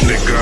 nigga.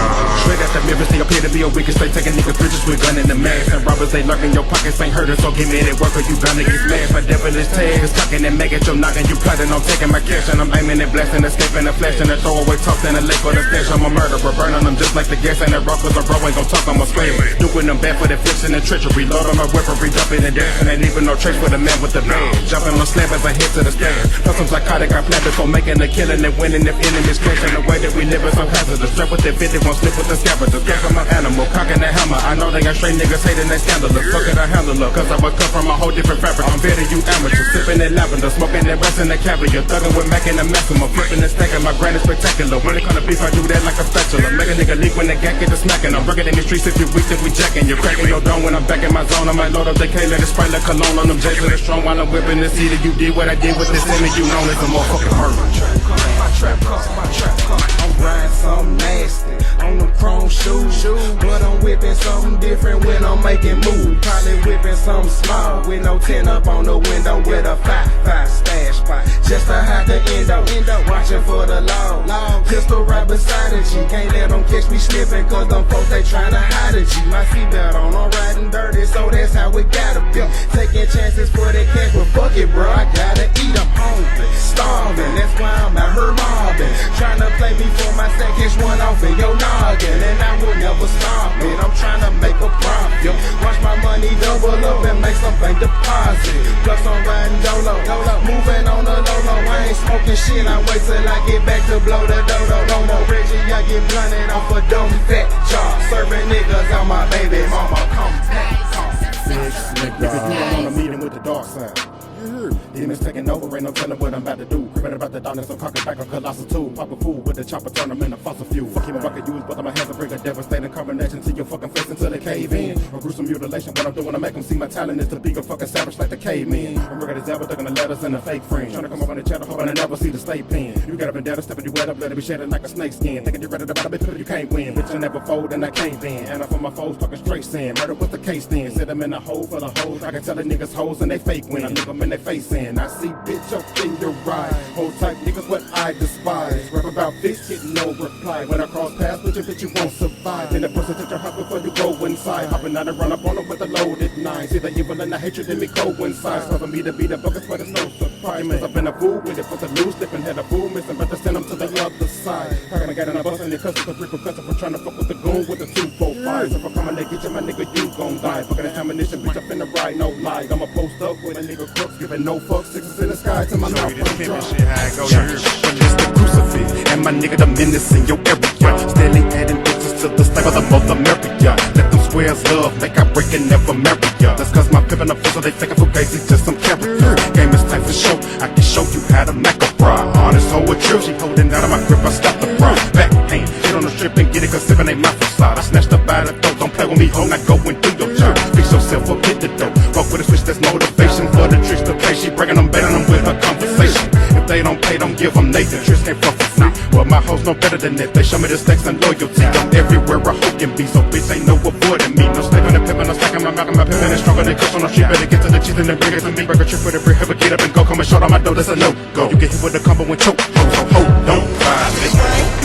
Straight at the mirror, they appear to be a wicked straight taking niggas bitches with gun in the mask. And robbers, they lurking your pockets, ain't hurt us, so give me that work or you gonna get smashed. My devilish tags, tucking and making your knocking, you plotting on taking my cash. And I'm aiming and blasting, escaping the flash, and the throwaway toss in the lake or the stash. I'm a murderer, burning them just like the gas and the rock, cause a bro ain't gon' talk, I'm a slave. Doing them bad for the fliction and treachery. Load on my weaponry, jumping and dancing, and leaving no trace with the man with the bag. Jumping on slab as I head to the stand. Plus I'm psychotic, I plan before making a killing and winning if enemies crash. And the way that we live is so hazardous. Strap with the 50, won't slip with the scavengers. Gas on my animal, cocking the hammer. I know they got straight niggas hating they scandalous. Fuck it, I handle up, cause I was cut from a whole different fabric. I'm better you amateurs, sipping that lavender, smoking that rest in the caviar. Thugging with Mac and the maximum, flipping and stacking. My grand is spectacular. When it come to beef, I do that like a spatula. Make a nigga leak when the gang get the smacking. I'm rugged in the streets, if you weak, then we jacking. You're cracking your dome when I'm back in my zone. I might load up the K, let it spray like cologne on them J's that are strong while I'm whipping this either. You did what I did with this image, you know it's a motherfucking murder. My trap car, I'm riding something nasty on them chrome shoes, but I'm whipping something different when I'm making moves. Probably whipping something small with no 10 up on the window with a 5-5 stash spot just to hide the endo. Watching for the law, pistol right beside the G. Can't let them catch me slipping, cause them folks they tryna hide a G. My seatbelt on, I'm riding dirty, so that's how it gotta be. Taking chances for that cash, but fuck it, bro, I gotta eat. I'm hungry, starving, that's why I'm out here mobbing. Tryna play me for my sack, catch one off in your noggin, and I will never stop it. I'm tryna make a profit. Watch my money double up and make something deposit. Plus I'm riding dolo, moving on the low. I ain't smoking shit, I wait till I get back to blow the dodo. No more Reggie, I get blunted off a dumb fat job. Serving niggas on my baby mama, come back. Niggas, you don't want a meeting with the dark side. Demons taking over, ain't no telling what I'm about to do. Cribbing about the darkness, I'm cocking back on Colossal 2. Pop a fool with the chopper, turn them into fossil fuel. Fuck him, I can use both of my hands and bring a devastating combination to your fucking face until they cave in. A gruesome mutilation, what I'm doing to make them see my talent is to be a fucking savage like the cavemen. I'm rugged as ever, thugging the letters and the fake friends. Trying to come up on the chatter, hoping I never see the state pen. You got up and down, stepping you wet up, let it be shedded like a snake skin. Thinking you're ready to battle, bitch, you can't win. Bitch, I never fold and I can't bend. And I'm for my foes talking straight sin. Murder with the case then. Sit them in a hole full of hoes. I can tell the niggas hoes and they fake win. I look them in their face in. I see bitch up in your ride. Hold tight niggas what I despise. Rap about bitch, get no reply. When I cross paths with your bitch, you won't survive. In the person to your house before you go inside. Hopping out and run up on them with a loaded nine. See the evil and the hatred in me coincide. So for me to be the buckets, but it's no surprise. Cause I've been a fool with it for the loose, slipping had a fool missing, but to send them to the other side. I gotta get in a bus and it cussing, cause repercussion for trying to fuck with the goon with the 245. So if I come and they get you, my nigga, you gon' die. Fucking the ammunition, bitch, up in the ride, no lie. I'ma post up with a nigga crooks, giving no fucks, sixes in the sky to my mouth. It's the crucifix, and my nigga the menace in your area. Steadily adding bitches to the stack of the mother Maria. Let them squares love, think I break and never marry ya. That's cause my pimpin' official, they faking for crazy, just some character. Game is time for show, I can show you how to make a bra. Honest hoe with true, she holding out of my grip, I stop the bra. Backhand, get on the strip and get it, cause sippin' ain't my facade. I snatched up by the throat, don't play with me, hoe, not going through your job. Fix yourself up, hit the dope. Walk with a switch, that's motivation for the tricks to pay. She bringing them, baiting them with her conversation. If they don't pay, don't give them Nathan. Tricks can't fuck for free. Well, my hoes know better than that. They show me the stakes and loyalty. I'm everywhere I hope can be, so bitch ain't no avoiding me. No slaving and pimping, no stacking my mouth, my pimping is stronger than cuss on the street. Better get to the cheese and then bring it to me. Break a trip with every heavy, get up and go. Come and short on my dough, that's a no-go. You get hit with a combo and choke. Ho, don't cry, bitch.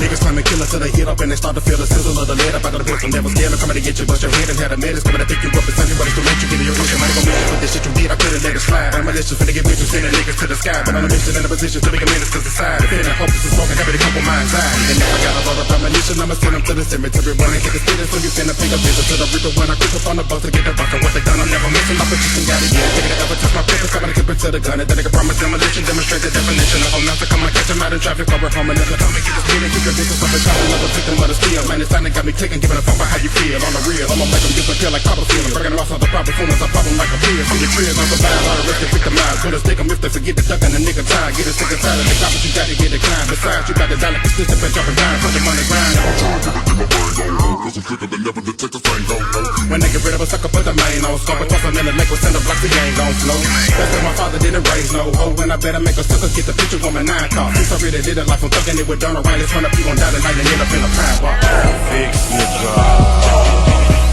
Niggas claiming killer till they hit up and they start to feel the sizzle of the lead up out of the pistol. Never scared of coming to get you, bust your head and had a minute. Coming to pick you up and send you, but it's too late. You get your push, might go miss with this shit you did. I couldn't let it slide. I'm malicious finna get bitches, sending niggas to the sky. But I'm a mission in a position to make a menace to society. Feeling hopeless and smoking, happy to couple my anxiety. And if I got a lot of ammunition, I'ma send them to the cemetery. Running, get the students, so you finna pick a visit to the reaper. When I creep up on the bus to get the rock and what they done, I'm never missing. My position got it, yeah. Taking it ever touch my purpose, I'm gonna keep it to the gun. And then I can promise demolition, demonstrate the definition of home. Now to come and catch him out in traffic, over home. And never come and get the speed and keep your distance up and try another victim of the steel. Man, it's time they got me clicking, giving a fuck about how you feel. On the real, I'ma make them disappear like Copperfield. Breaking off the problem, soon as I problem like a pill. From your crib, I'm survive, all the rest they victimize. Gonna stick them if they forget to duck and the nigga time. Get it sick and tired of the cop, but you gotta get declined. Besides, you got the dollar consistent, but dropping down from the money grind. I'm trying to get my brain go, cause I'm quicker than never detect the thing go. When they get rid of a sucker, put the main on. Scope and toss them in the lake with center blocks, he ain't gon' slow. That's cause my father didn't raise no hoe. And I better make a sucker get the picture on my 9 car. Since I really did it like I'm thugging it with Donna Ryan. Let's run up, you gon' die tonight and end up in a pie bar. Fix nigga.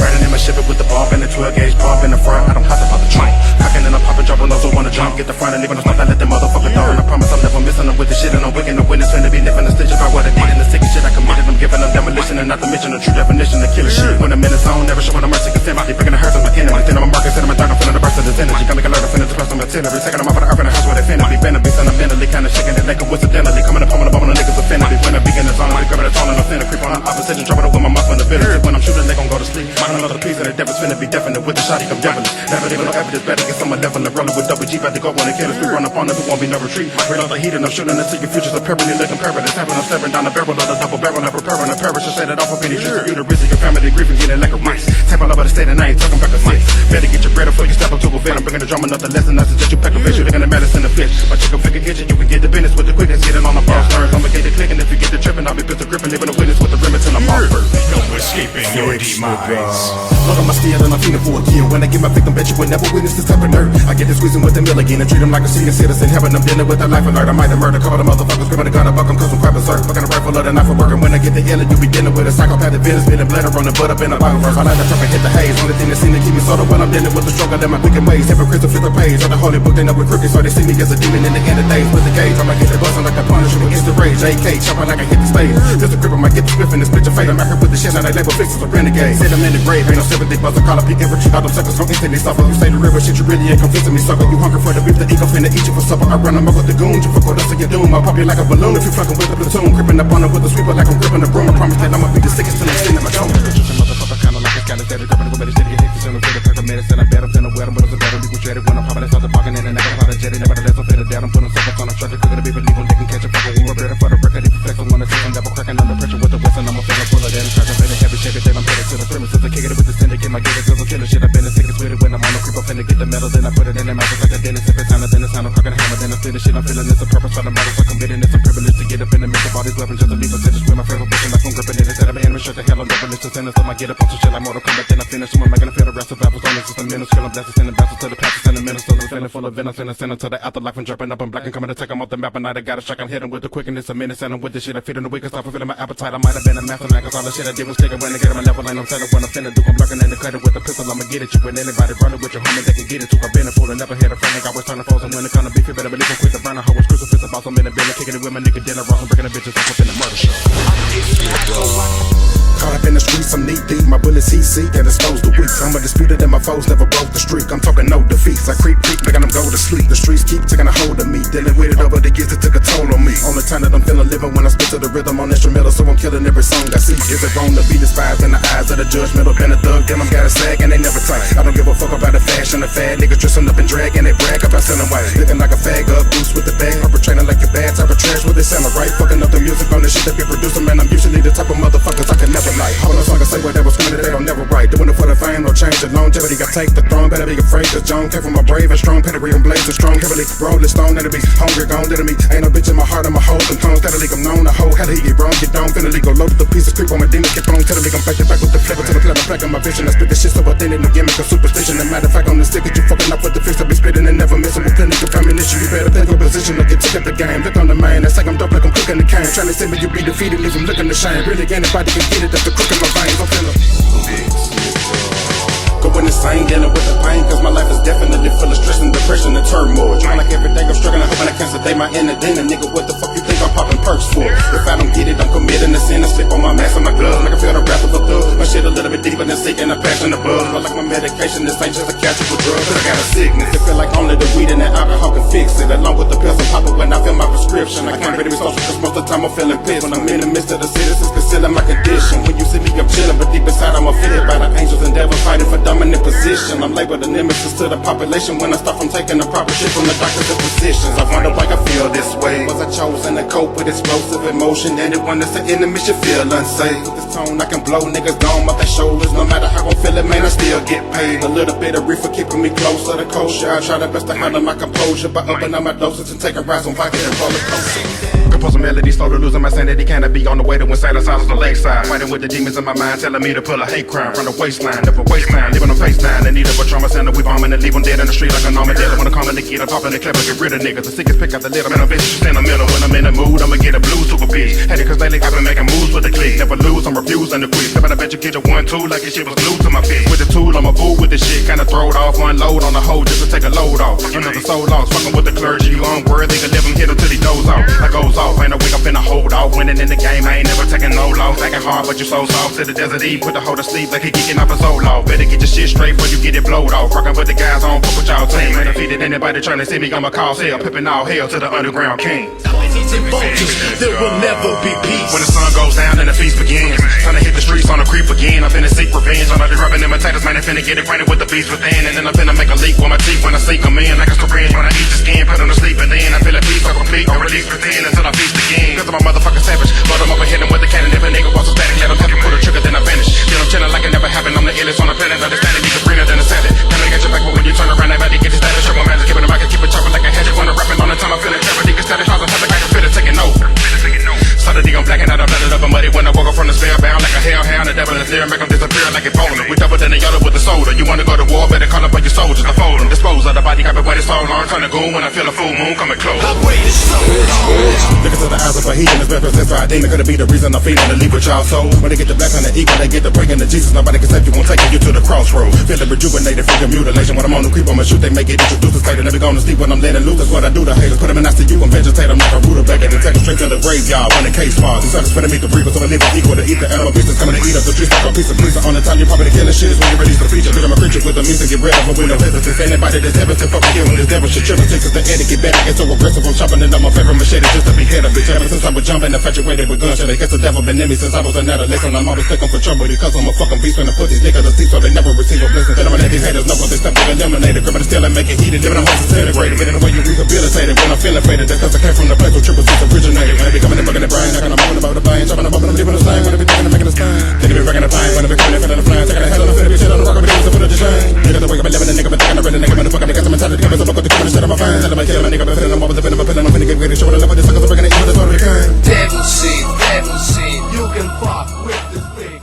Riding in my Chevy with the bomb and the 12 gauge pop in the front. I don't have to pop the trunk. Cocking and I'm popping, dropping those who wanna jump. Get the front and leaving them stop and let the motherfucker down. I promise I'm never missing them with the shit and I'm wicked. The witness finna be nipping the stitches by what I did and the sick shit I committed. I'm giving them demolition and not to mention the true definition of killer shit. When I'm in the zone, never showing no mercy, cause I'm picking the hurts of my enemy. Then I'm a market, set I'm a third, I'm feeling the burst of this energy. Come make a learn to finish the person, I'm a artillery. Taking them off of the earth in the house where they finna be. Been a beast and I'm mentally kinda shaking it, they coincidentally coming up on the bone of niggas affinity. When I begin the zone, I grab the tone and I'm finna creep on the opposition, dropping it with my mouth on the village. When I'm shooting, they gon' go to sleep. Mine another piece and the devil's finna be definite. With the shot, he come devilish. Never even no evidence, better get some level. Rolling with double G, about to go on the killers. We run up on them, we won't be no retreat. Read all the heat and I'm shooting until your future's apparently looking perilous. Having I'm staring down the barrel of the double barrel, I'm preparing a perish. I set it off of any truth. You the risk of your family, grieving, getting like a rice. Tap all over the state and I ain't talking back to six. Better get your bread before you step up to a vet. I'm bringing the drama, not the lesson. I suggest you pack a bitch. You're looking at medicine, the fish. My chicken figure kitchen, you can get the business with the quickness. Getting on the boss turns. I'ma get it clicking. If you get the tripping, I'll be pistol gripping. Leaving a witness with the limits and I'm off first. No escaping your demise. Look on my steel and I'm feeling for a kill. When I get my victim, bet you would never witness this type of nerve. I get this squeezing with the mill again and treat them like a senior citizen. Having them dealing with a life alert. I might have murder. Call the motherfuckers, gripping the gun, I buck them cause I'm quite berserk. Fucking a rifle of the knife for working. When I get the yelling, you be dealing with a psychopathic villain. Spitting blood around the butt up in a Bible verse. I like to truck and hit the haze. Only thing that seem to keep me sober when I'm dealing with the struggle and my wicked ways. Hypocrites flip the page. On the holy book, they know we're crooked, so they see me as a demon in the end of days. With the gauge, I might get the bustin' like the Punisher against the rage. AK, chopping like I hit the stage. Just a grip, I might get the swift in this bitch of fate. I'm out here with the shit, now they label fixes a renegade. Say them in the grave, ain't no sympathy, buzzer, call a peak infantry. All them suckers gon' instantly suffer. You say the real shit, you really ain't convincing me, sucker. You hungry for the beef, the ego finna eat you for supper. I run them up with the goons, you fuck with us and your doom. I'll pop you like a balloon if you fucking with the platoon. Gripping up on them with the sweeper like I'm gripping the broom. I promise that I'ma be the sickest till I'm sitting in my tomb. Motherfucker kinda like a scandal, steady gripping it with the city. Hit the center, fit the pack of medicine. I bet I'm finna wear them, but it's a battle. Legal shredded when I'm popping, it's all the bargain in and I got apologetic. Nevertheless, I'm finna down. I'm putting suckers on a structure. Cooking the beef and leave them, they can catch a fucking woman. Better for the record, if you flex, I wanna see some double cracking under pressure with the western. I'm a feeling full of that. I'm trying to heavy shape it, then I'm headed to the premises. I kick it with the syndicate, my get it, cause I'm killing shit. I've been a sickest with it when I'm on the creep. I'm finna get the metal, then I put it in their mouth. It's like a dentist. If it's time, then it's time. I'm cracking a hammer, then I feel the shit. I'm feeling it's a purpose for the models. I'm committing, it's a privilege to get up in the midst of all these weapons. Just to leave a sentence with my favorite bitch and like I'm gripping it. Instead of an enemy, shut the hell, I'm devilish to send us. I get up on some shit like Mortal Kombat, then I finish. I'm making a feel the rest of apples on this system. Minuscule, I'm blessed, sending bastards to the past, sending ministers. I'm feeling full of venom, sending to the afterlife. I'm jumping up, I'm black and coming to take them off the map. And I got a shock, I'm hitting with the quickness. A minute, and I'm with the shit. I feed in the weak, stop fulfilling my appetite. I might have been a master man, cause all the shit I did was taken when I get on my level. And I'm telling when I'm finna do, I'm lurking in the credit with the pistol. I'ma get at you. And anybody running with your homie, they can get it too. I've been a fool and never had a friend. I was turning foes, and when it come to beef, you better believe I'm quick to burn a hoe. Was crucifix about some in the building, kicking it with my nigga dinner. Ross, I'm breaking the bitches up in the murder show. Caught up in the streets, I'm knee deep. My bullets CC can expose the weak. I'm undisputed and my foes never broke the streak. I'm talking no defeats. I creep, making them go to sleep. The streets keep taking a hold of me. Dealing with it over the years, it took a toll on me. Only time that I'm feeling living when I spit to the rhythm on instrumental, so I'm killing every song I see. Is it wrong to be despised in the eyes of the judgmental? Been a thug, then I'm got a sag and they never tight. I don't give a fuck about the fashion, the fad. Niggas dressing up and drag and they brag about selling white. Looking like a fag up, goose with the bag. Perpetrating like a bad type of trash with they sound right. Fucking up the music on the shit that be producing, man. I'm usually the type of motherfuckers I can never like. Hold on, so I can say whatever screaming that they don't never write. Doing it for the fame, no change, the longevity. I take the throne, better be afraid. Cause John came from a brave and strong pedigree. I'm blazing strong, heavily rolling stone. That'll be hungry, gone, that'll me. Ain't no bitch in my heart, I'm a hoe. Some tones, that'll leak, I'm known to hoe. How did he get wrong, get down, finally go load the pieces, creep on my demons, get thrown. Tell the I'm back to back with the flavor to the clever plaque on my vision. I spit the shit so authentic, no gimmick or superstition. And matter of fact, on the stick, you fucking up with the fix. I be spitting and never missing with plenty of ammunition. You better take your position, look at the game. Look on the man, that's like I'm dope, like I'm cooking the cane. Trying to say me you be defeated, leave him looking to shame. Really anybody can get it, that's the crook in my veins. I'm feeling going insane, dealing with the pain, cause my life is definitely full of stress and depression and turmoil. Trying like every day I'm struggling, hoping I can't sedate my inner demon. Nigga, what the fuck you think I'm popping perks for? If I don't get it, I'm committing a sin and slip on my mask and my gloves. Make I feel the wrath of a thug. My shit a little bit deeper than seeking a passion above. But like my medication, this ain't just a casual drug, cause I got a sickness. It feel like only the weed and the alcohol can fix it. Along with the pills and pop it when I feel my prescription. I can't really be social cause most of the time I'm feeling pissed. When I'm in the midst of the citizens concealing my condition. When you see me, I'm chilling, but deep inside I'm offended by the angels and devils fighting for dominant position. I'm labeled a nemesis to the population when I start from taking the proper shit from the doctors and physicians. I wonder why I feel this way. Was I chosen to cope with explosive emotion? Anyone that's an enemy should feel unsafe. With this tone I can blow niggas down off their shoulders. No matter how I'm feeling, man, I still get paid. A little bit of reefer keeping me closer to kosher. I try the best to handle my composure by upping up my doses and taking rides on vodka and roller coaster. Compose a melody, slowly losing my sanity. Can I be on the way to inside the silence on the lakeside? Fighting with the demons in my mind, telling me to pull a hate crime from the waistline. Never waistline, living on FaceTime. In need of a trauma center, we bombing and leave them dead in the street like an armadillo. When I call in the kid, I'm popping the clip and get rid of niggas. The sickest pick out the litter, man, I'm vicious in the middle. When I'm in the mood, I'ma get a blue super bitch. Hate it cause lately I've been making moves with the click. Never lose, I'm refusing to quit. But I bet you get a 1-2 like this shit was new to my fist. With the tool, I'm a fool with this shit. Kinda throw it off, unload on the hoe just to take a load off. Another soul lost, fucking with the clergy. You unworthy, can live him, hit him till he doze off. I goes off, ain't no way I'm finna hold off. Winning in the game, I ain't never taking no loss. Acting hard, but you so soft. To the desert E, put the hoe to sleep like he kicking off a soul off. Better get your shit straight before you get it blowed off. Rockin' with the guys on, fuck with y'all team. Ain't defeated anybody trying to see me, I'ma cause hell. Pippin' all hell to the underground king. There will never be peace. When the sun goes down and the feast begins, time to hit the streets on a creep again. I'm finna seek revenge on all the rubbing imitators, man. I finna get acquainted with the beast within. And then I'm finna make a leak with my teeth when I seek them in. Like a syringe when I eat the skin, put them to sleep. And then I feel a peace so complete, or release within until I feast again. Cause I'm a motherfucking savage. Load them up and hit them with the cannon. If a nigga wants to static, let him touch me, pull the trigger, then I vanish. Then I'm chilling like it never happened. I'm the illest on the planet. Understanding you can bring it, then it's sad. Kinda get your back, but when you turn around, everybody get your status. Show my magic, keeping the mic and keep it chopping like a hatchet. When I'm rapping on the time, I feel it. Everybody can status, how's the type of guy can fit it, taking over. Saturday I'm blacking out, I'm blooded up and muddy when I woke up from the spellbound like a hellhound. The devil is there, make them disappear like a boulder. We double than the other with the soda. You wanna go to war, better call up on your soldiers to fold them. Dispose of the body, got been waiting so long. Turn the goon when I feel a full moon coming close. I waited so long. Look into the eyes of a heathen, it's represents for a demon. Could it be the reason I'm feeding to leave with y'all soul? When they get the black on the eagle, they get the breaking to Jesus. Nobody can save you, won't take you to the crossroad. Feeling rejuvenated, freaking mutilation. When I'm on the creep, I'ma shoot, they make it introduced to state. And never gonna sleep when I'm letting loose. That's what I do to haters. Put them in ICU and vegetate. I'm like a rutabaga and take them straight to the graveyard when the case falls. Finna meet the breather, so I live equal to eat the animal beasts coming to eat up the trees like a piece of pizza. On the time you're probably the killing shit is when you release the feature. Look at my creature with the music, get rid of them with no hesitance. Anybody that's hesitant, fuck here with this devil shit. Triple six is the etiquette, better get so aggressive. I'm chopping it on my favorite machete just to be head of bitch. Ever since I was jumping, infatuated with gunshots. I guess the devil been in me since I was an adolescent. I'm always looking for trouble because I'm a fucking beast. When I put these niggas to sleep so they never receive a blessing. Then I'm gonna let these haters know what they step with eliminated. Grip it still and make it heated. Living on home disintegrated. Getting the way you rehabilitated. When I'm feeling faded, that's cause I came from the place where triple six originated. When I be coming and bugging the brain, knocking them about the brain, chopping them up and I'm leaving the slang. When I be thinking of making a stain, they be wrecking the plane. When I be coming in front of the flying, taking a hell on the fit, shit on the rock, but it's a foot of the chain. Niggas that wake up at 11, the nigga been thinking I'm ready, nigga motherfucker, they got some mentality, come so look at the camera, shit on my phone. Tell them I kill my nigga, been feeling I'm over the venom, I'm feeling I'm finna get ready, show what I love with this suckers, I'm breaking the evil, that's what they can. Devil shit, you can fuck with this thing.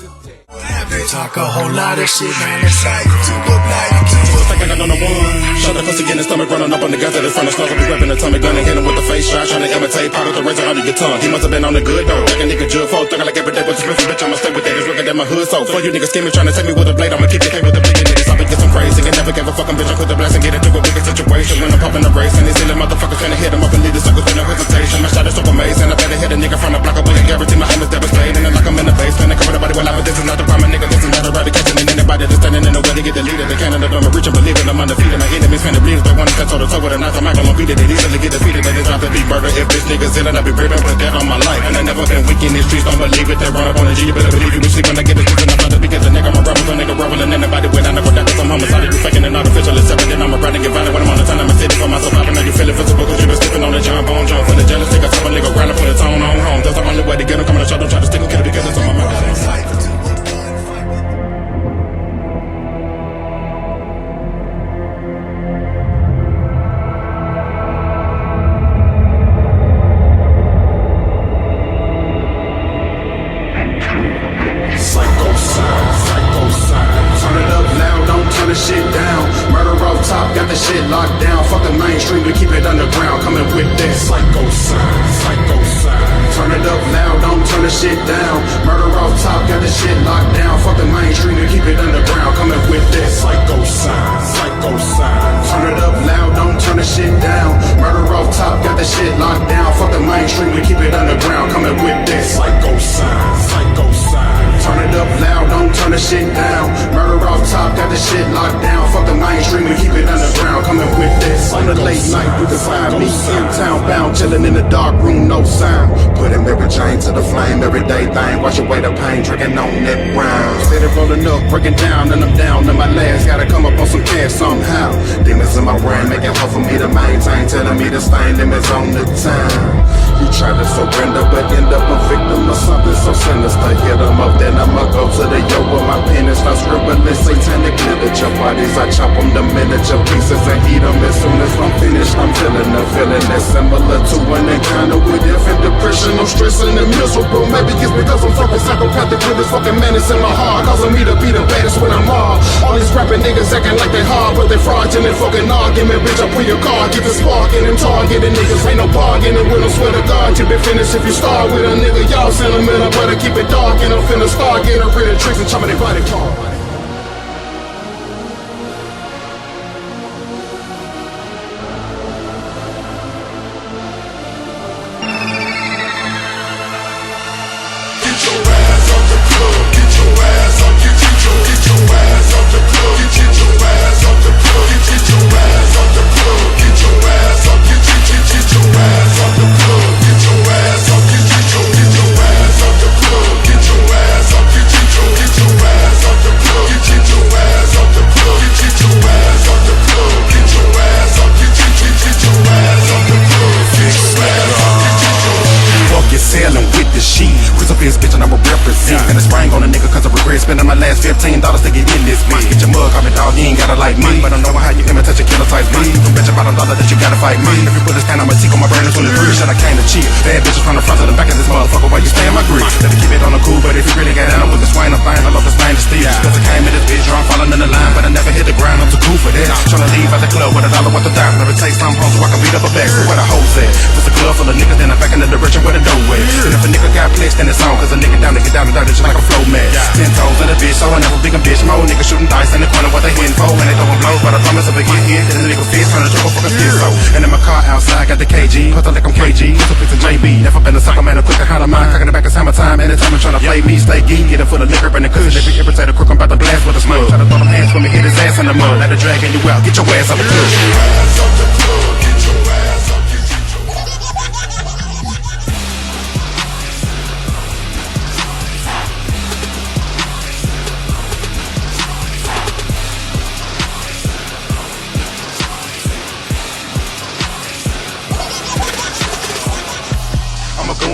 They talk a whole lot of shit, man, it's like to go blind. Second on the one, shot the pussy in the stomach, running up on the guys that in front of snuggle, be rapping the atomic gun and hit him with the face shot, trying to imitate, pop with the razor under your tongue. He must have been on the good though, like a nigga jug, folk, thugging like every day, but this bitch, I'ma stay with that, just looking at my hood, so for you niggas scheming, trying to take me with a blade, I'ma keep your head with the blade, and it's up and get some crazy, and never gave a fucking bitch, I quit the blast and get into a wicked situation, when I'm popping the race, and these silly motherfuckers trying to hit him up and lead the circles with no hesitation, my shot is so amazing, I better hit a nigga from the block, I wouldn't guarantee my aim is devastating, and like I'm in the basement, and cover the body while I'm this is not the problem, nigga, this is not eradication, and anybody that's standing in the way to get the leader, they can't let them reach and believe it, I'm undefeated, my enemies finna bleed, if they wanna cut toe to toe with a knife, I'm not gonna beat it, they easily get defeated, they drop to be murder, if this nigga's in it, I be brave and put that on my life, and I never been weak in these streets, don't believe it, they run up on the G, you better believe you be sleep when I get the truth, and I'm not to speak as a nigga, I'm a rapper, so nigga rumbling, anybody with I never got this, I'm homicide, you faking and artificial, it's everything, I'm a riding, get violent when I'm on the time, I'm a city for myself, I know you feel it physical, cause you been sleeping on the John Bone, John for the jealous, take a top a nigga, grind up, put a tone on home, that's the only way to get him, coming to shot, don't try to stick him, kill it because it's on my mind. Shit down, murder off top, got the shit locked down. Fuck the mainstream, we keep it underground. Coming with that psycho sign, psycho sign. Turn it up loud, don't turn the shit down. Murder off top, got the shit locked down. Fuck the mainstream, we keep it underground. Coming with that psycho sign, psycho sign. Turn it up loud, don't turn the shit down. Murder off top, got the shit locked down. Fuck the mainstream, we keep it underground. Coming with that psycho sign, psycho sign. Turn it up loud, don't turn the shit down. Murder off top, got the shit locked down. Fuck the mainstream, we keep it underground. Coming with this. On the late night, you can find me in town bound, chilling in the dark room, no sound. Putting Mary Jane to the flame, everyday thing. Wash away the pain, drinking on that brown. Steady rolling up, breaking down, and I'm down to my last. Gotta come up on some cash somehow. Demons in my brain, making hard for me to maintain, telling me to stay limits on the time. You try to surrender, but end up a victim of something so sinister. Hit them up, then I'ma go to the yo with my pen and start scribbling satanic literature. Bodies, I chop them the minute miniature pieces and eat them. As soon as I'm finished, I'm feeling a feeling that's similar to an encounter with death and depression. I'm stressing and miserable. Maybe it's because I'm fucking psychopathic with this fucking menace in my heart, causing me to be the baddest when I'm hard. All these rapping niggas acting like they hard, but they fraudulent fucking argument. Bitch, I pull your car, get the spark in them targeting niggas. Ain't no bargaining with them, swear to God, you been finished if you start with a nigga. Y'all sentimental, better keep it dark, and I'm finna start getting rid of tricks and chopping their body part. Bitch, and I'ma represent. And I sprang on a nigga cause I regret spending my last $15 to get in this bitch. Get your mug off it, dog, you ain't gotta like me, but I know how you imitate a killer type beat. You bet your bottom dollar that you gotta fight me. If you put this stand, I'ma take on my brain in 23. Shit, I came to cheat. Bad bitches from the front to the back of this motherfucker while you stay in my grip. Better keep it on the cool, but if you really got down with the swine, I'm fine. I love the stain to steal. Cause I came in this bitch drunk, falling in the line, but I never hit the ground. I'm too cool for that. Tryna leave out the club with $1 worth of dime. Never take some home so I can beat up a bag. So where the hoes at? Just a club full of niggas, then I'm back in the direction where the dough at. And if a nigga got flexed, then it's on. Cause a nigga down to get down and dirty just like a flow match. 10 toes in the bitch, so I never big a bitch. More niggas shooting dice in the corner, what they hitting for. And they throwing blows, but I promise if I get hit, then the nigga fist trying to triple fucking skid so. And in my car outside, got the KG, pussy like I'm KG, pussy fix a JB. Never been a sucker man, a quicker hand of mine. Cocking the back of summertime, anytime I'm trying to play me, stay geek, get it full of liquor and the cushion. If you ever say the crook, I'm about to blast with a smoke. Try to throw them hands for me, hit his ass in the mud. Let it dragging you out, get your ass up the club. Get your ass up the club, get your ass up, get your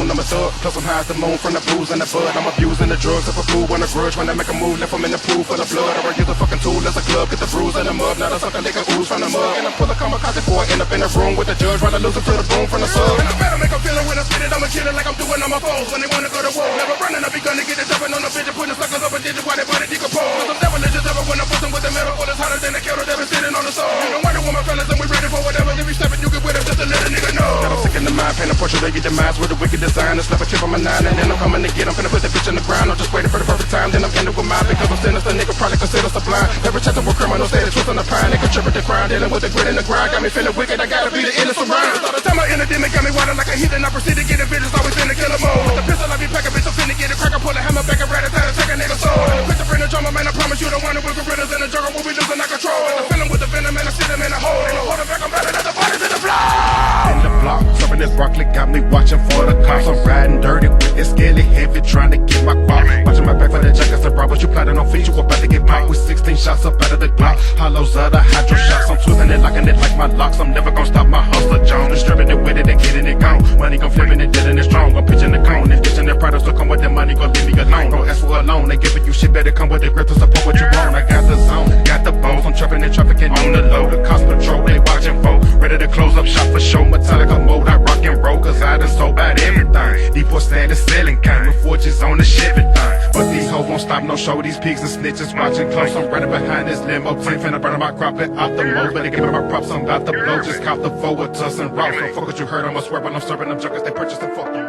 I'm a thug, plus I'm high as the moon from the booze and the bud. I'm abusing the drugs of a fool, want a grudge when I make a move. Left them in the pool full of blood. I use a fucking tool as a club, get the bruise and the mud. Now the sucker lick a ooze from the mud. And I pull a kamikaze boy, end up in the room with the judge, rather lose it to the boom from the sub. And I better make a feeling when I spit it, I'ma kill it like I'm doing on my foes. When they wanna go to war, never running, I be gonna get it jumping on the bitch and putting suckers up and digit while they body decompose. Cause I'm devilish as ever when I'm pushing with the metal, all is hotter than the kettle that been sitting on the soul. You don't wonder with my fellas and we ready for whatever. If you stepping, you get with us just to let a nigga know. Got them sick in the mind, paint a portrait of your demise with a wicked design. And slap a chip on my 9 and then I'm coming to get. I'm finna put that bitch in the ground. I'm just waiting for the perfect time. Then I'm ending with mine because I'm sinister. Nigga probably consider sublime. Every chance I'm with criminals, they twist on the pine. They contribute to crime. Dealing with the grit and the grind. Got me feeling wicked. I gotta be the innocent rhyme. All the time I entered got me wild like a heat. And I proceed to get it. Bitches always in the killer mode. With the pistol I be packing. Bitch, I'm finna get it. Crack. I pull a hammer back and rat it down and take a nigga soul. And the picture in the drama, man. I promise you the one with gorillas in the jungle. We'll be losing our control. And the feeling with the venom. And I sit him in a hole. And I'm holding back. I'm better than the bodies in the floor. In the block, serving this broccoli. Got me watching for the cops. I'm riding dirty with this skelly heavy. Trying to get my guap. Watching my back for the jackets and robbers. You plotting on feet. You about to get popped with 16 shots up out of the Glock. Hollows of the hydro shots. I'm twisting it, locking it like my locks. I'm never gonna stop my hustler, John. Just stripping it with it and getting it gone. Money gon' flipping it, dealing it strong. I'm pitching the cone and ditching their products. So come with the money, gon' leave me alone. Don't ask for a loan. They giving you shit, better come with the grip to support what you want. I got the zone, got the bones. I'm trapping and trafficking on the low. The cost patrol, they watching for. Ready to close up shop for show. Metallica mode, I rock and roll. Cause I done sold about everything. D4 standing selling kind with forges on the Chevy thing. But these hoes won't stop, no show. These pigs and snitches watching close. I'm running behind this limo. Team finna burn my crop it out the mold. Better give me my props, I'm about to blow. Just caught the forward tuss and raw. So fuck what you heard, I'ma swear when I'm serving them jokers. They purchase and fuck you.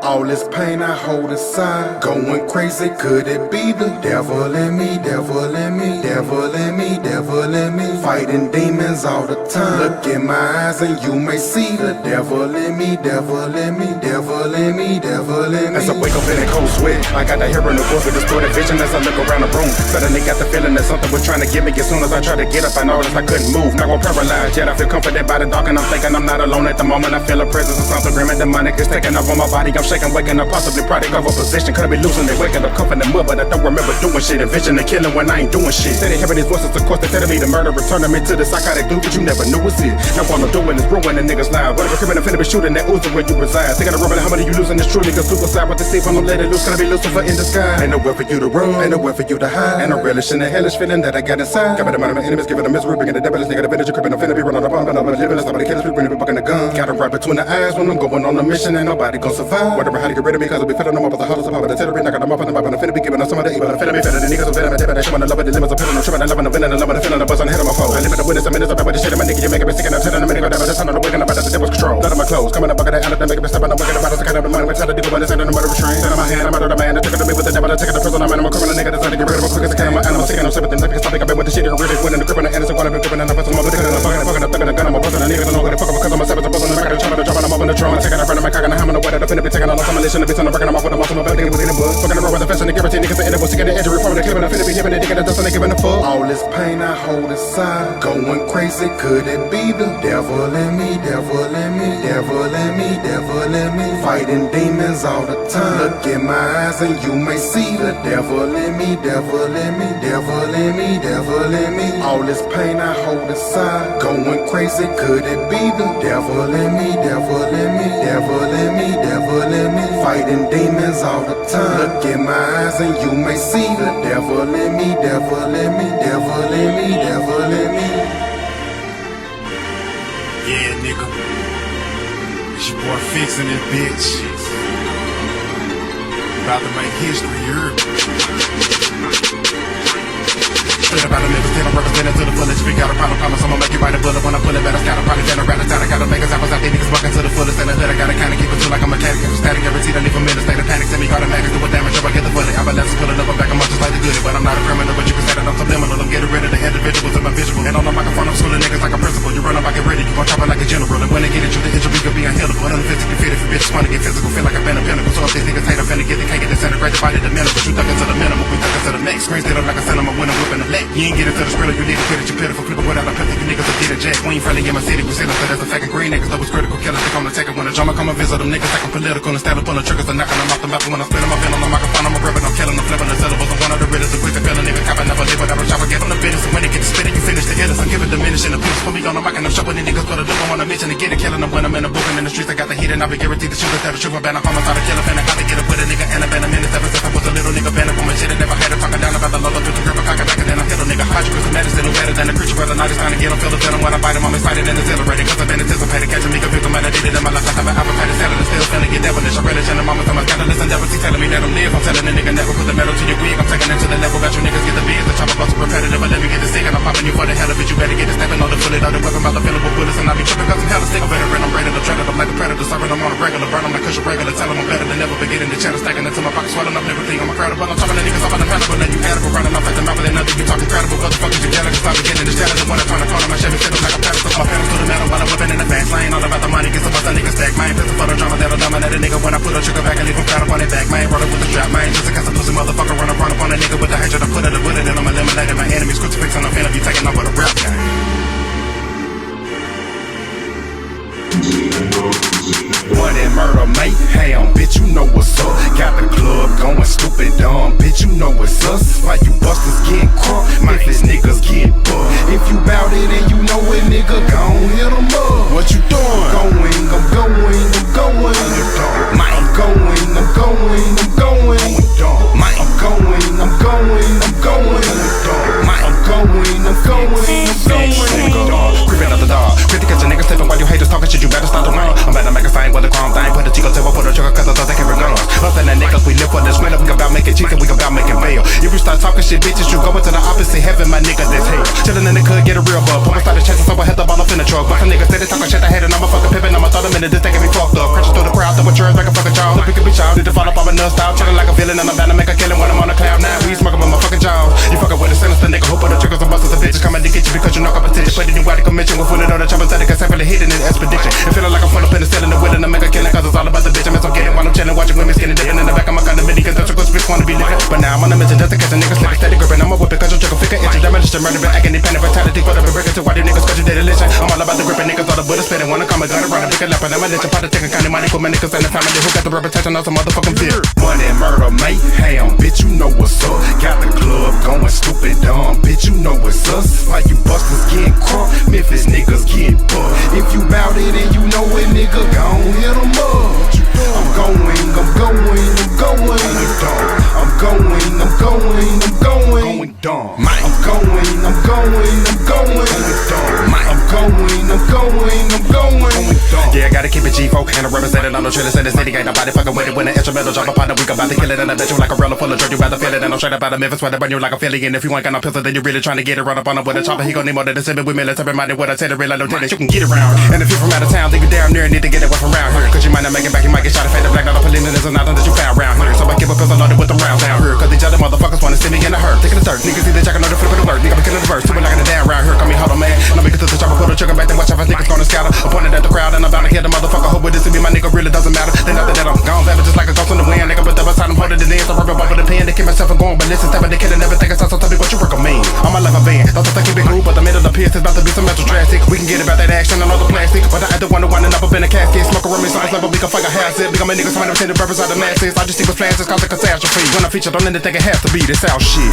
All this pain I hold inside, going crazy, could it be the devil in me, devil in me, devil in me, devil in me, fighting demons all the time. Look in my eyes and you may see the devil in me, devil in me, devil in me, devil in me. As I wake up in a cold sweat, I got the hair in the book with distorted vision as I look around the room. Suddenly got the feeling that something was trying to get me. As soon as I tried to get up, I noticed I couldn't move. Not gonna paralyze yet, I feel comforted by the dark and I'm thinking I'm not alone at the moment. I feel a presence of something grim and demonic. It's taking up on my body, I'm shaking. I'm waking up, possibly product of a position. Could I be losing it, waking up, cuffing them up, but I don't remember doing shit. Envision and killing when I ain't doing shit. Steady hearing these voices, of course, they telling me the murder, returning me to the psychotic dude that you never knew was it. Now all I'm doing is ruining niggas' lives. Whatever criminal finna be shooting that Uzi where you reside. Thinking of rubbing how many you losing this true nigga suicide. What they see from them, let it loose, gonna be Lucifer in the sky. Ain't nowhere for you to run, ain't nowhere for you to hide. Ain't no relish in the hellish feeling that I got inside. Got me the money, my enemies, giving the misery, bringing the devilish nigga, the village, crippin', I'm finna be running up on, but I'm living, somebody killing, bringing me bucking the gun. Got him right between the eyes when I'm going on a mission, ain't nobody gon' survive. Wondering how to get rid of me, cause I'll be filling them up with the hollers of power, the terror, knocking them off in the mouth, and I'm finna be giving them some of the evil. I'm finna be feeling the niggas of venom, and dipping, and showing the love of the limits of pilling, I'm tripping, and loving the villain, and loving the feeling, the buzz on the head of my foe. I live in the witness, I'm in this, about the shit, and my nigga, you making me sick, and I'm telling them, nigga, that I'm the wicked, about the devil's control. Blood on my clothes, coming up, bucket of antidote, making me step on the wicked, about the kind of the money, which I do when it's in the murder train. Set on my hand, I'm out of the man, they're taking to me with the devil, they're taking the prison, I'm a criminal nigga, that's how to get rid of a quick as I can. I'm an animal, sick, and I'm sympathy, nothing can stop me, I've been with the shit, you're really winning the grip, and the innocent, one of them gripping, and I'm busting, I'm fucking, I'm thugging a gun, I'm a busting, and niggas don't know what the fuck, because I'm a savage, I'm buzzing, I'm back at the chopper, dropping, I'm up in the drum, taking a friend of my cock, and I'm in the weather, I'm finna be taking a loss, I'm a listen, I'm on the record, I'm off with a muscle, I'm about to get within the wood. Fucking the road with the fence, and the guarantee niggas in it, sick of the injury, from the clip, and I'm finna be giving it, digging the dust, and they giving the fuck. All this pain I hold inside, going crazy, could it be the devil in me, devil in me, devil in me, devil in me, fighting demons all the time. Look in my eyes and you may see the devil in me, devil in me, devil in me, devil in me. All this pain I hold inside, going crazy, could it be the devil in me, devil in me, devil in me, devil in me, fighting demons all the time. Look in my eyes and you may see the devil in me, devil in me, devil in me, devil in me. Yeah, nigga. It's your boy fixing this bitch. About to make history, you heard me? Straight about the niggas, till I'm representing to the fullest. Speak out a problem, promise I'ma make you bite a bullet when I pull it. Better scout a probably better rat a I gotta make examples out there, niggas bucking to the fullest. And the hood, I gotta kinda keep it too like I'm a mechanic. Static, every seat I leave a minute, state of panic. Send me automatics, do what damage, if I get the bullet. I'm a left, pull it up, I'm back, I'm up just like the good. But I'm not a criminal, but you can say that I'm subliminal. I'm getting rid of the individuals in my visual. And on the microphone, I'm schooling niggas like a principal. You run up, I get ready, you gon' chop it like a general. And when they get at you, the injury could be unhealable. 150 feet if you bitches wanna get physical, feel like I've been a pinnacle. So if these niggas hate, I'm finna get, they can't get disintegrated by the mineral. But you thuggin' to the minimum, we thuggin' to the max. Screens lit up like a cinema when I'm whipping the leg. You ain't get into the skriller, you need to quit it, you pitiful. Flip it without a pistol, you niggas will get a jack. We ain't friendly in my city, we sit up, so there's a fucking green niggas. That was critical, killers, they come to take it. When a drummer come and visit them niggas, like I'm political. Instead of pulling triggers, I'm knocking them off the map. When I split them up, in on the microphone, I'm a ribbon, I'm killing them, flipping the syllables. I'm one of the riddles, the quick to feel a nigga, cop, I never live without a chopper, get on the business. And when they get to spit it, you finish the hitters. I'm giving diminishing the piece. Put me on the mic and I'm shuffling the niggas, put a dope on a mention and get it, killing them when I'm in the book and in the streets. I got the heat and I'll be guaranteed to shoot it. That truth, I'm banned, I'm homicide, a killer, fan, I gotta get it with a nigga and a band of minutes. Ever since I was a little nigga, banned for my shit, I never had it talking down about the low, to the grip, I cock it back and then I hit a nigga. Hydra is a medicine, better than a creature, but I'm not just trying to get them, feel the venom when I bite them. I'm excited and exhilarated, cause I've been anticipated, catching me a victim, and I did it in my life. I have an appetite, selling and still feeling get devilish. I relish in the moment, I'm a scandalous endeavor. See, telling me that I'm live. I'm telling a nigga never put the metal to your wig. I'm taking it to the level that you niggas get the biz. The chopper bust repetitive, but let me get the stick. And I'm popping you for the hell of it. You better get it stepping on the bullet, on the weapon, about the fillable bullets. And I be tripping cause I'm hella sick. I'm better and I'm ready to tread it. I'm like a predator, serving them on a regular. Burn them like cushion regular. Tell them I'm better than ever. Beginning the cheddar, stacking it to my pocket, swelling up everything. I'm a crowd, but I'm chopping the niggas off on the pedal. But then you edible, running off at the mouth, and then nothing. You talking credible. Motherfuckers, you jealous. Stop beginning to challenge. When I turn the corner, my Chevy sit up like a pedestal. My pedals to the metal while I'm whipping in the fast lane. All about the money, get some bust, that nigga stack. Man, pistol for the drama that'll dominate a nigga. When I put a trigger back and leave him flat up on their back. Man, roll it with the strap, man. Just in case a pussy motherfucker run up on a nigga with the hatred. I put it, and I'm eliminating my enemies. Crucifix and I'm finna be taking off with a rap gang. What that murder make? Hey, bitch, you know what's up. Got the club going stupid dumb, bitch, you know what's us. Why you busters getting crunk? Memphis niggas get bugged. If you bout it and you know it, nigga, gon' hit 'em up. What you doing? I'm going. I'm going. I'm going. I'm going. I'm going. I'm going. I'm going. I'm going. I'm going. Creeping out the door. Quick to catch a nigga slipping while you haters talking shit, you better start to run. I'm better make a sign with a crime thing. Put a chico table, put a trigger, cause I thought they can guns. Us and the niggas, we live for this winter. We about making cheese and we about making bail. If you start talking shit, bitches, you go into the opposite heaven, my nigga, that's hell. Chillin' in the hood, get a real bug. Pump started chasing, so I hit the ball up in the truck. But some niggas say they talking shit, I had it, I'm a fucking pippin'. I'ma throw them in the disc, they can be fucked up. Crashing through the crowd, throwing chairs, make a fucking jaw. Look, we can be child. Need to fall up on my nuts style. Chillin' like a villain, and I'm bound to make a killing when I'm on the cloud. Now we smoking with my fucking jaws. You fucking with a sinister nigga who put the triggers on busters and bitches coming to get you. because you know competition. Put it in wide convention, we're fully on the chopper, static, conceptually hitting an expedition. And feeling like I'm full up in the ceiling, the willing to make a killing, cause it's all about the bitch. I'm getting while I'm chilling, watching women skinning, dipping in the back of my condominium, cause that's a good bitch wanna be living. But now I'm on a mission just to catch a nigga slipping, steady gripping. I'm a whip because you took a figure, itching, damage, to murder, but agony, pain, vitality, put up a breaker to why these niggas, cause you did a listen. I'm all about the gripping niggas, all the bullets spitting, wanna come and gun around and pick a lap, and I'm a listen, pot of taking kind of money, put my niggas in the family who got the reputation on some motherfucking fear. Money, murder, mayhem, bitch, you know what's up. Got the club going stupid, dumb, bitch, you know what's us. Like you busters getting crunk, Memphis niggas getting bucked. If you bout it and you know it, nigga, gon' hit 'em up. I'm going. Yeah, I gotta keep it G4 and I represent it on the trailer. Say the city ain't nobody fucking with it. When the instrumental drop a partner, we about to kill it. And I bet you like a roller full of dirt, you about to feel it. And I'm straight up out of Memphis, where they burn you like a Philly. And if you ain't got no pistol, then you really trying to get it. Run up on him with a chopper, he gon' need more than the 7 with military minded. What I tell the real lieutenant, you can get around. And if you're from out of town, then you damn near need to get away from around here. Cause you might not make it back, you might get shot. Fade the black, not a police, is nothing that you found around here. So I give a pistol loaded with the rounds down here. Cause these other motherfuckers wanna see me in the hurt. Taking the dirt, niggas see the jacket, know the flip of the alert. Nigga be killing the verse, two like a down round here. Call me hold on, man. Now make it to the chopper, pull the trigger back, then watch out for niggas gonna scatter. I'm pointed at the crowd, and I'm bound to kill the motherfucker. Hope with this to be my nigga, really doesn't matter. Then after that, I'm gone, savage just like a ghost in the wind. Nigga, but the beside I'm holding it in, so rubber bumper the pen. They keep myself and going, but listen, step the kid and never think it's so tell me what you recommend. All my life I've been, thought I keep it cool, but the middle of the piss is about to be some mental drastic. We can get about that action and all the plastic, but I ain't the one winding up in a casket. Smoke a rum, so much level, we can fuck a half it. Become a nigga, so I never seen the purpose of the masses. I just see what's plans, it's cause a catastrophe. When I feature on anything, it has to be this South shit.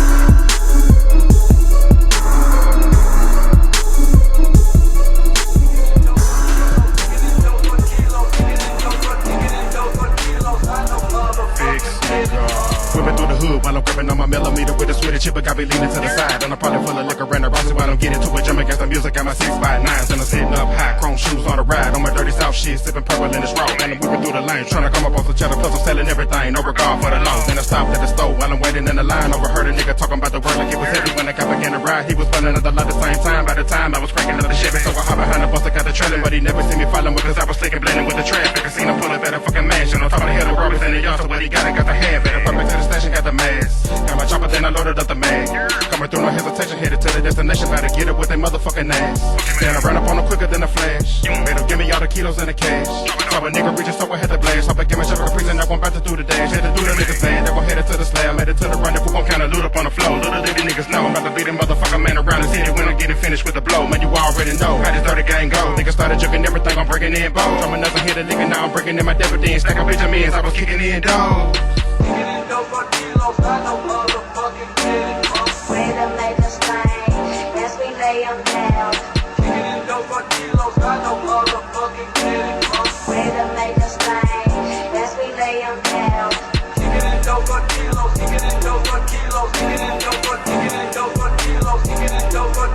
Whipping through the hood while I'm gripping on my millimeter with a sweater chip, but got me leaning to the side. And I'm probably full of liquor and a rosy while I'm getting to it. Jumping against the music, got my 6x9s, and I'm sitting up high, chrome shoes on the ride. On my dirty South shit, sipping purple in the straw. And I'm whipping through the lane, trying to come up off the cheddar, plus I'm selling everything, no regard for the loss. And I stopped at the store while I'm waiting in the line. Overheard a nigga talking about the word like it was heavy. When I got began to ride, he was running at the light at the same time. By the time I was cranking up the Chevy, so I hop behind the bus, I got the trailing, but he never seen me following because I was slick and blending with the traffic. I seen him pull up at a fucking mansion on top of the hill of Roberts in the yard, so what he got the half. And I put back to the station, got the mask. Got my chopper, then I loaded up the mag. Coming through, no hesitation, headed to the destination. About to get it with they motherfucking ass. Then I ran up on them quicker than a flash. Made them give me all the kilos and the cash. Saw a nigga reaching, so I had to blast. Hope I give my shit a reason, now I'm about to do the dash. Had to do the niggas van, they gon' head it to the slab. Made it to the run, if we gon' kinda loot up on the floor. Little did these niggas know, I'm about to beat them motherfucker man around the city when I get it finished with the blow. Man, you already know how this dirty gang go. Niggas started juking everything, I'm breaking in bones. I'm another hit a nigga, now I'm breaking in my dividends. Stack up Benjamins, I was kicking in dough. Kicking in dope for kilos, not no motherfucking kidding. Way to make us sing as we lay them down. Kicking in dope for kilos, not no motherfucking kidding. Way to make us sing as we lay them down. Kicking in dope for kilos, kicking in dope for kilos, kicking in dope for kilos, kicking in dope for kilos, kicking in dope for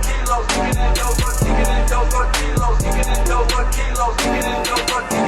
kilos, kicking in dope for kilos, kicking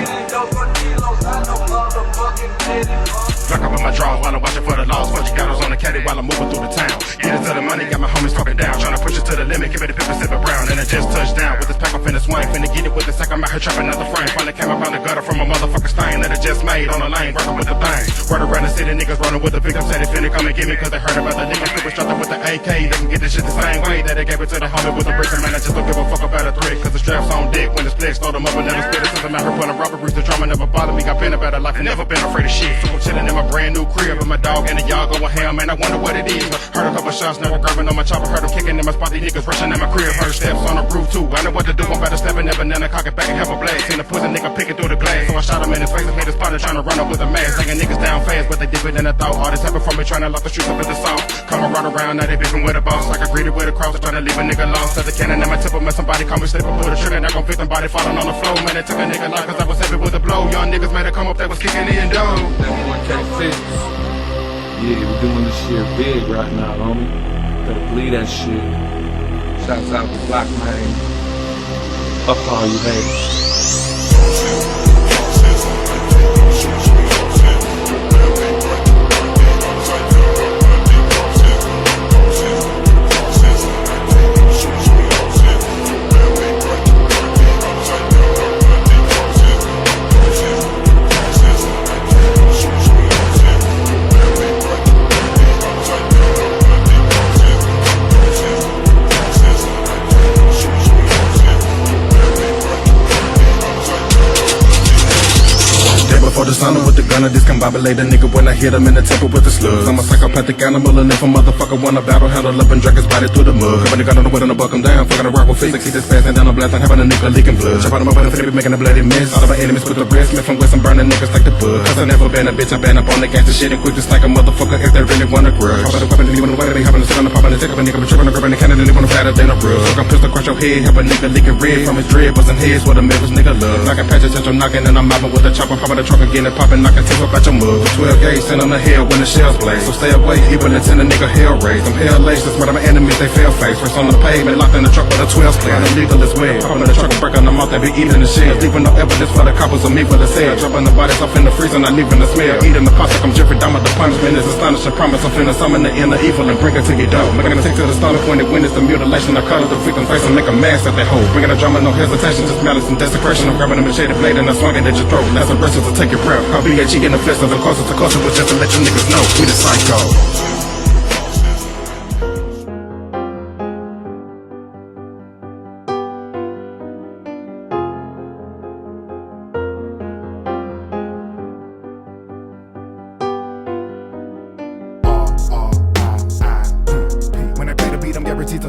in dope for kilos, not no motherfucking kidding. Lock up in my drawers while I'm watching for the lost. Bunch of gatos on the caddy while I'm moving through the town. Get it to the money, got my homies talking down. Tryna push it to the limit, give it a pepper sip of brown. And I just touched down with this pack up in the swing. Finna get it with the sack, I'm out here trapping out the frame. Finally came up on the gutter from a motherfucking stain that I just made on the lane, working with the thing. Word around the city, niggas running with the victim. Said they finna come and get me cause they heard about the niggas super strapped with the AK. They can get this shit the same way that they gave it to the homie with the bricks. And man, I just don't give a fuck about a threat. Cause the strap's on dick when the splits load them up and let them spit it. Since I'm out here pulling robberies, the drama never bothered me. Got been about a life and never been afraid of shit. So I'm chilling in my brand new crib with my dog and the y'all going ham, man. I wonder what it is. Heard a couple shots, now I'm grabbing on my chopper. Heard them kicking in my spot, these niggas rushing in my crib. Heard steps on the roof too. I know what to do, I'm about to step in that banana, cock it back and have a blast. Seen a pussy nigga picking through the glass. So I shot him in his face and hit his spot trying to run up with a mask. Thinking niggas down fast, but they dip it in the thought. All this happened from me trying to lock the streets up in the song. Come and run around, now they beefing with a boss. Like I greeted with a cross, trying to leave a nigga lost. As a cannon in my tip, man, somebody call me slip up, pull the trigger, now gon' victim body falling on the floor. Man, it took a nigga life cause I was heavy with a blow. Young niggas made it come up, they was kicking in dough. That boy K6. Yeah, we're doing this shit big right now, homie. Better believe that shit. Shouts out to Black Man. Fuck all you haters. gonna discombobulate a nigga when I hit him in the temple with the slugs. I'm a psychopathic animal, and if a motherfucker wanna battle, handle up and drag his body through the mud. Cover the gun on the wood and I buck him down. Fucking a rock with physics, he just passing down, I'm blasting, having a nigga leaking blood. Chop out him up with a finna be making a bloody mess. All of my enemies with the rest, Smith and Wesson burning niggas like the bug. Cause I never been a bitch, I been up on the gangsta shit and quick just like a motherfucker if they really wanna grudge. Pop out the weapon, leave on the way, they hopping the sit on the pop on the tick up a nigga, but tripping, grabbing the cannon, and they wanna flatter than a rug. Fuck, I'm pistol across your head, have a nigga leaking red from his dread, busting heads with a Memphis nigga love. Knocking patches at your knocking, and I'm mopping with a chopper, popping the trunk again and popping, knocking teeth up out your mug. 12 gauge, send them to hell when the shells blaze. So stay away, even attend a nigga hell raise. I'm hell laced, that's where my enemies, they fail face. First on the pavement, locked in the truck with a 12 split. I'm illegal as well. Popping in the truck and breaking them out, they be eating the shell. Leaving no evidence for the coppers of me for the sale. Dropping the bodies off in the freezer, not leaving the smell. Eating the pots like I'm Jeffrey Dahmer. The punishment is astonishing. Promise I'm finna summon the inner evil and bring it to your door. Making a take to the stomach when it witness the mutilation. I cut the victim face and make a mass at that hole. Bringing the drama, no hesitation, just malice and desecration. I'm grabbing a machete blade and I swung it at your throat. Last abrasive to take your breath. I'll be at you in the flesh of the closer to closer, but just to let you niggas know we the psycho. When I play the beat, I'm guaranteed to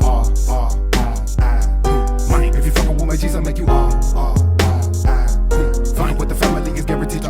money. If you fuckin' with my G's, I'll make you fuckin' with the family is guaranteed to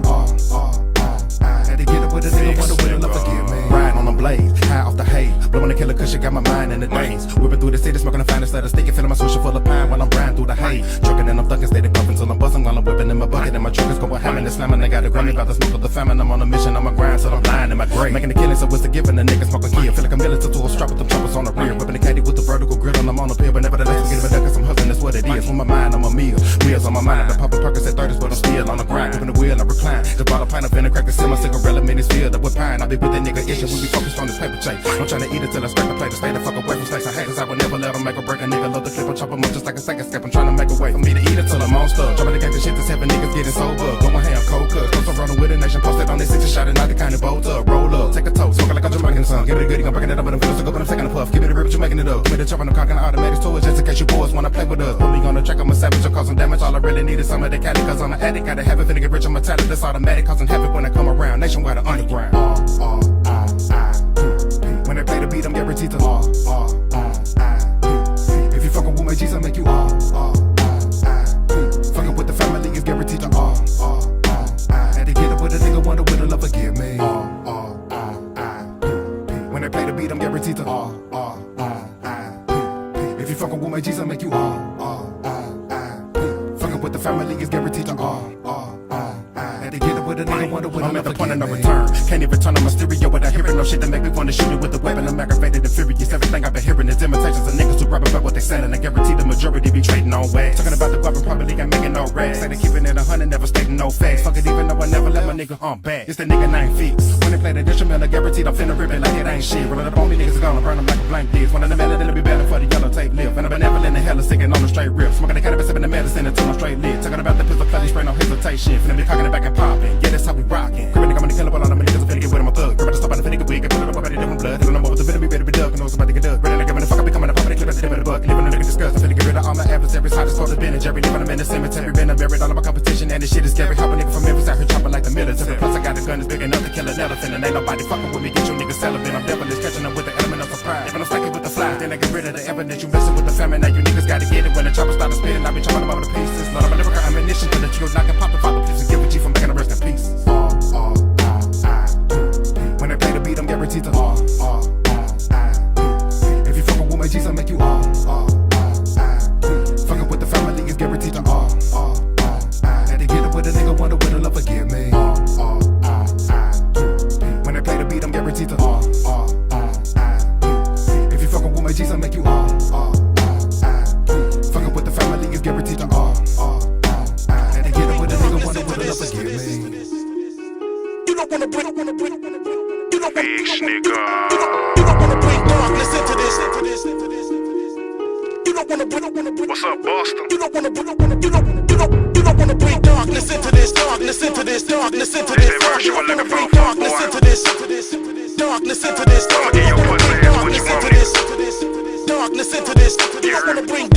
had to get up with a nigga, wonder where the love forgive me. Riding on the blaze, high off the hay, blowing the killer cushion, got my mind in the days. Whipping through the city, smoking the finest let a stick, filling my swisher full of pine while I'm riding through the hay. Truckin' and I'm thuggin', steady puffin' till I'm bustin' while I'm whipping in my bucket and my truck is going hamming and slamming. They got a Grammy about the smoke of the famine. I'm on a mission, I'm a grind till I'm blind in my grave. Making the killing, so it's a given. The niggas smoking kill, feel like a militant to a strap with them choppers on the rear. Whipping the caddy with the vertical grill and I'm on the pill, but nevertheless I'm getting my duck 'cause I'm hustling, that's what it is. With my mind, I'm a meal, wheels on my mind. The poppin' perkins at 30s, but I'm still on the grind. Whipping the wheel, I recline. The bottle pint of vinegar, crack the seal, my cigarette, minutes filled up with pine. I be with that nigga issue, we be focused on this paper chase. I'm trying to eat it till I scrape the plate. Stay the fuck away from snakes and haters. I would never let them make or break a nigga. Load the clip and chop them up just like a second escape. I'm trying to make a way for me to eat it till I'm on stuff. Dropping the gangsta shit that's having niggas getting sober. Going ham, cold cut. Close up running with a nation. Posted on this 60 shot and not the kind of bolt up. Roll up, take a toast. Smoking like I'm Jamaican son. Give it a goodie, I'm breaking it up, but I'm feeling so good, but I'm taking a puff. Give it a rip, but you making it up. Give me the chop and I'm cocking the automatics to it just in case you boys wanna play with us. Put me on the track, I'm a savage, I'm causing damage. All I really need is some of the caddy, cause I'm an addict. Gotta have it, finna get rich, I'm a talent. That's automatic, causing havoc when I come around. Nationwide or underground. When I play the beat, I'm guaranteed to if you fuckin' with my G's, I'll make you fuckin' with the family is guaranteed to had to get up with a nigga, wonder where the love forgive me. When I play the beat, I'm guaranteed to if you fuckin' with my G's, I'll make you fuckin' with the family is guaranteed to had to get up with a nigga, wonder where the love forgive me. I'm at the point of no return. Can't even turn on my stereo without hearing no shit that make me wanna shoot it with a weapon. I'm aggravated and furious. Everything I've been hearing is imitations of niggas who rap about what they said, and I guarantee the majority be trading on wax. Talking about the guap probably ain't making no racks. Say they keeping it 100, never stating no facts. Fuck it, even though I never let my nigga back. It's the nigga name Fix. When they play the instrument, I guaranteed I'm finna rip it like it ain't shit. Rolling up on me niggas gonna burn them like a blank disc. One of the melody that'll be better for the yellow tape lip. And I'm benevolent and hella sticking on the straight rip. Smoking the cannabis, sipping the medicine until I'm straight lit. Talking about the pistol play, spray no hesitation. Finna be cocking it back and popping. Yeah, that's how we rockin'. Cribbing nigga, I'm gonna kill up all of them niggas. I'm finna get with them, I'm thug. Grab the stop on the finna get wig. Put it up about it in my blood. Hit them over the venom, be better be duck. And know somebody get duck. Ready to give me the fuck, I be coming up, popping the clip at the tip of the buck. Leaving a nigga disgust. I'm finna get rid of all my adversaries. Hot as for the Ben and Jerry. Leaving them in the cemetery. Been buried all of my competition. And this shit is scary. Hop a nigga from Memphis out here chopping like the military. Plus I got the gun, it's big enough to kill an elephant. And ain't nobody fucking with me. Get your niggas celibate. I'm devilish, catching them with the element of surprise. If I'm stacking with the fly, then I get rid of the evidence. You messing with the famine. Now you niggas gotta get it. When the chopper starts spinning, I be chopping them over the pieces. Lot of my lyrical ammunition to the trio. Knocking pop the father. Please give a G from making a rest in peace. When I play the beat, I'm guaranteed to if you fuckin' with my G's, I'll make you fuckin' with the family is guaranteed to had to get up with a nigga, wonder where the love forgive me. When I play the beat, I'm guaranteed to if you fuckin' with my G's, I'll make you fuckin' with the family is guaranteed to had to get up with a nigga, wonder where the love forgive me. You don't wanna bring, you don't Bitch, nigga. You don't wanna bring darkness into this. You don't wanna bring. What's up, Boston? You don't wanna bring darkness into this. Darkness into this. Darkness into this. Verse you were looking for, Darkness boy. into this. Darkness into this. I'ma get your pussy ass what you want, nigga. Darkness into this. You don't wanna bring. You